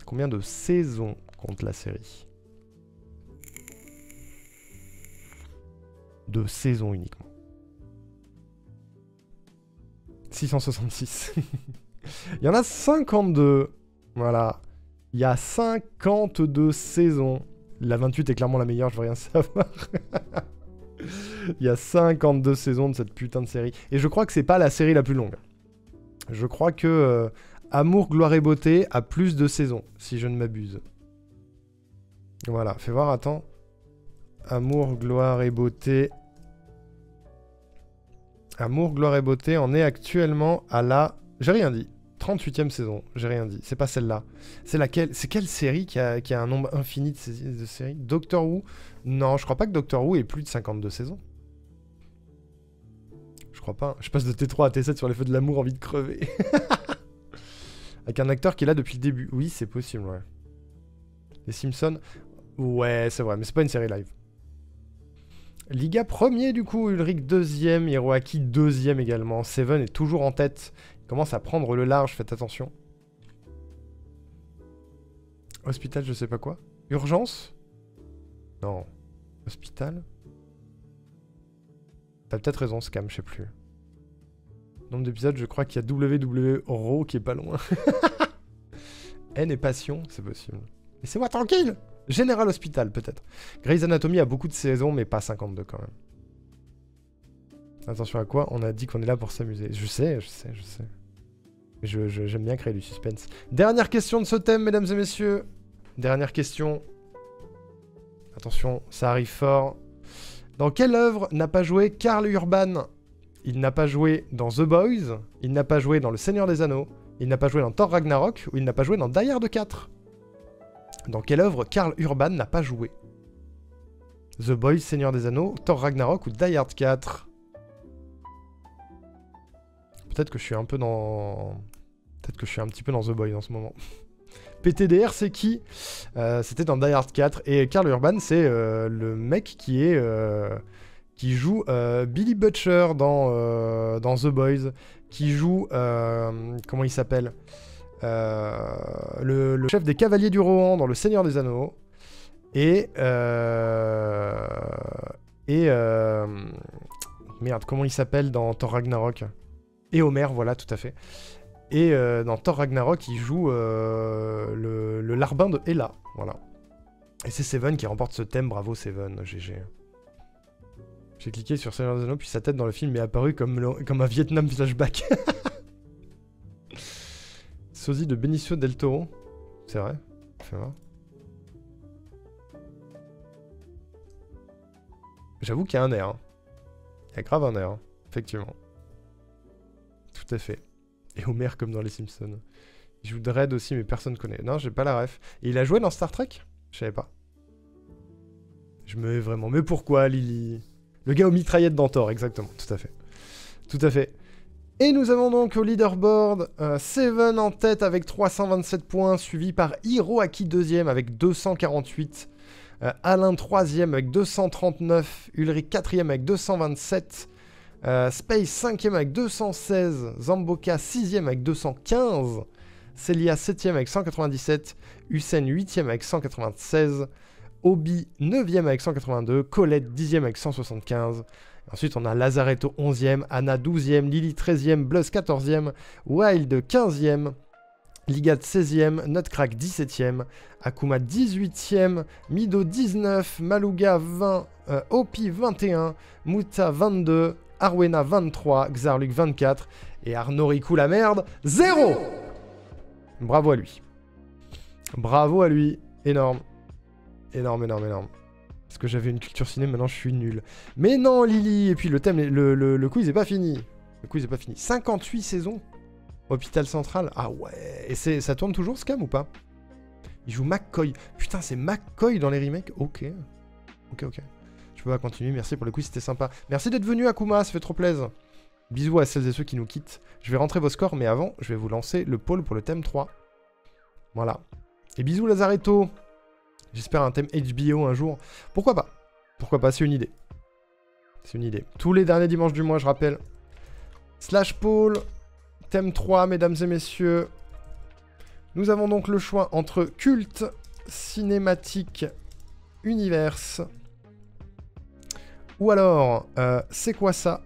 Combien de saisons compte la série? De saisons uniquement. 666. Il y en a 52. Voilà. Il y a 52 saisons. La 28 est clairement la meilleure, je veux rien savoir. Il y a 52 saisons de cette putain de série. Et je crois que c'est pas la série la plus longue. Je crois que Amour, Gloire et Beauté a plus de saisons, si je ne m'abuse. Voilà, fais voir, attends. Amour, Gloire et Beauté. Amour, Gloire et Beauté, on est actuellement à la... J'ai rien dit. 38e saison, j'ai rien dit. C'est pas celle-là. C'est laquelle? C'est quelle série qui a un nombre infini de séries? Doctor Who? Non, je crois pas que Doctor Who ait plus de 52 saisons. Je crois pas. Je passe de T3 à T7 sur les feux de l'amour, envie de crever. Avec un acteur qui est là depuis le début. Oui, c'est possible, ouais. Les Simpsons? Ouais, c'est vrai, mais c'est pas une série live. Liga premier, du coup. Ulrich deuxième. Hiroaki deuxième également. Seven est toujours en tête. Il commence à prendre le large, faites attention. Hospital, je sais pas quoi. Urgence? Non. Hospital. T'as peut-être raison, Scam, je sais plus. Nombre d'épisodes, je crois qu'il y a WWE Raw qui est pas loin. Haine et passion, c'est possible. Laissez-moi tranquille! General Hospital, peut-être. Grey's Anatomy a beaucoup de saisons, mais pas 52 quand même. Attention à quoi? On a dit qu'on est là pour s'amuser. Je sais. J'aime bien créer du suspense. Dernière question de ce thème, mesdames et messieurs. Dernière question. Attention, ça arrive fort. Dans quelle œuvre n'a pas joué Karl Urban? Il n'a pas joué dans The Boys, il n'a pas joué dans Le Seigneur des Anneaux, il n'a pas joué dans Thor Ragnarok, ou il n'a pas joué dans Die Hard 4. Dans quelle œuvre Karl Urban n'a pas joué? The Boys, Seigneur des Anneaux, Thor Ragnarok ou Die Hard 4? Peut-être que je suis un peu dans... Peut-être que je suis un petit peu dans The Boys en ce moment. PTDR, c'est qui? C'était dans Die Hard 4. Et Karl Urban, c'est le mec qui est... qui joue Billy Butcher dans The Boys. Qui joue... comment il s'appelle? Le chef des Cavaliers du Rohan dans Le Seigneur des Anneaux. Et... merde, comment il s'appelle dans Thor Ragnarok? Et Homer, voilà, tout à fait. Et dans Thor Ragnarok, il joue le larbin de Hela, voilà. Et c'est Seven qui remporte ce thème, bravo Seven, GG. J'ai cliqué sur Seigneur des Anneaux, puis sa tête dans le film est apparue comme un Vietnam flashback. Sosie de Benicio del Toro. C'est vrai? Fais voir. J'avoue qu'il y a un air. Hein. Il y a grave un air, hein. Effectivement. Tout à fait. Et Homer comme dans Les Simpsons. Il joue Dredd aussi, mais personne connaît. Non, j'ai pas la ref. Et il a joué dans Star Trek? Je savais pas. Je me hais vraiment. Mais pourquoi, Lily? Le gars aux mitraillettes dans Thor, exactement. Tout à fait. Tout à fait. Et nous avons donc au leaderboard Seven en tête avec 327 points, suivi par Hiroaki 2ème avec 248. Alain 3ème avec 239. Ulrich 4ème avec 227. Space 5ème avec 216, Zamboka 6ème avec 215, Celia 7ème avec 197, Hussein 8ème avec 196, Obi 9ème avec 182, Colette 10ème avec 175. Ensuite on a Lazaretto 11ème, Anna 12ème, Lily 13ème, Bluzz 14ème, Wild 15ème, Ligat 16ème, Nutcrack 17ème, Akuma 18ème, Mido 19, Maluga 20, Opi 21, Muta 22, Arwena 23, Xarluc 24 et Arnaud Ricou la merde 0. Bravo à lui. Bravo à lui. Énorme. Énorme. Parce que j'avais une culture ciné, maintenant je suis nul. Mais non Lily. Et puis le thème, le quiz est pas fini. Le quiz est pas fini. 58 saisons. Hôpital Central. Ah ouais. Et ça tourne toujours Scam ou pas? Il joue McCoy. Putain c'est McCoy dans les remakes. Ok. Je peux pas continuer, merci pour le quiz, c'était sympa. Merci d'être venu Akuma, ça fait trop plaisir. Bisous à celles et ceux qui nous quittent. Je vais rentrer vos scores, mais avant, je vais vous lancer le poll pour le thème 3. Voilà. Et bisous Lazaretto. J'espère un thème HBO un jour. Pourquoi pas? Pourquoi pas, c'est une idée. C'est une idée. Tous les derniers dimanches du mois, je rappelle. Slash poll, thème 3, mesdames et messieurs. Nous avons donc le choix entre culte, cinématique, univers... Ou alors, c'est quoi ça?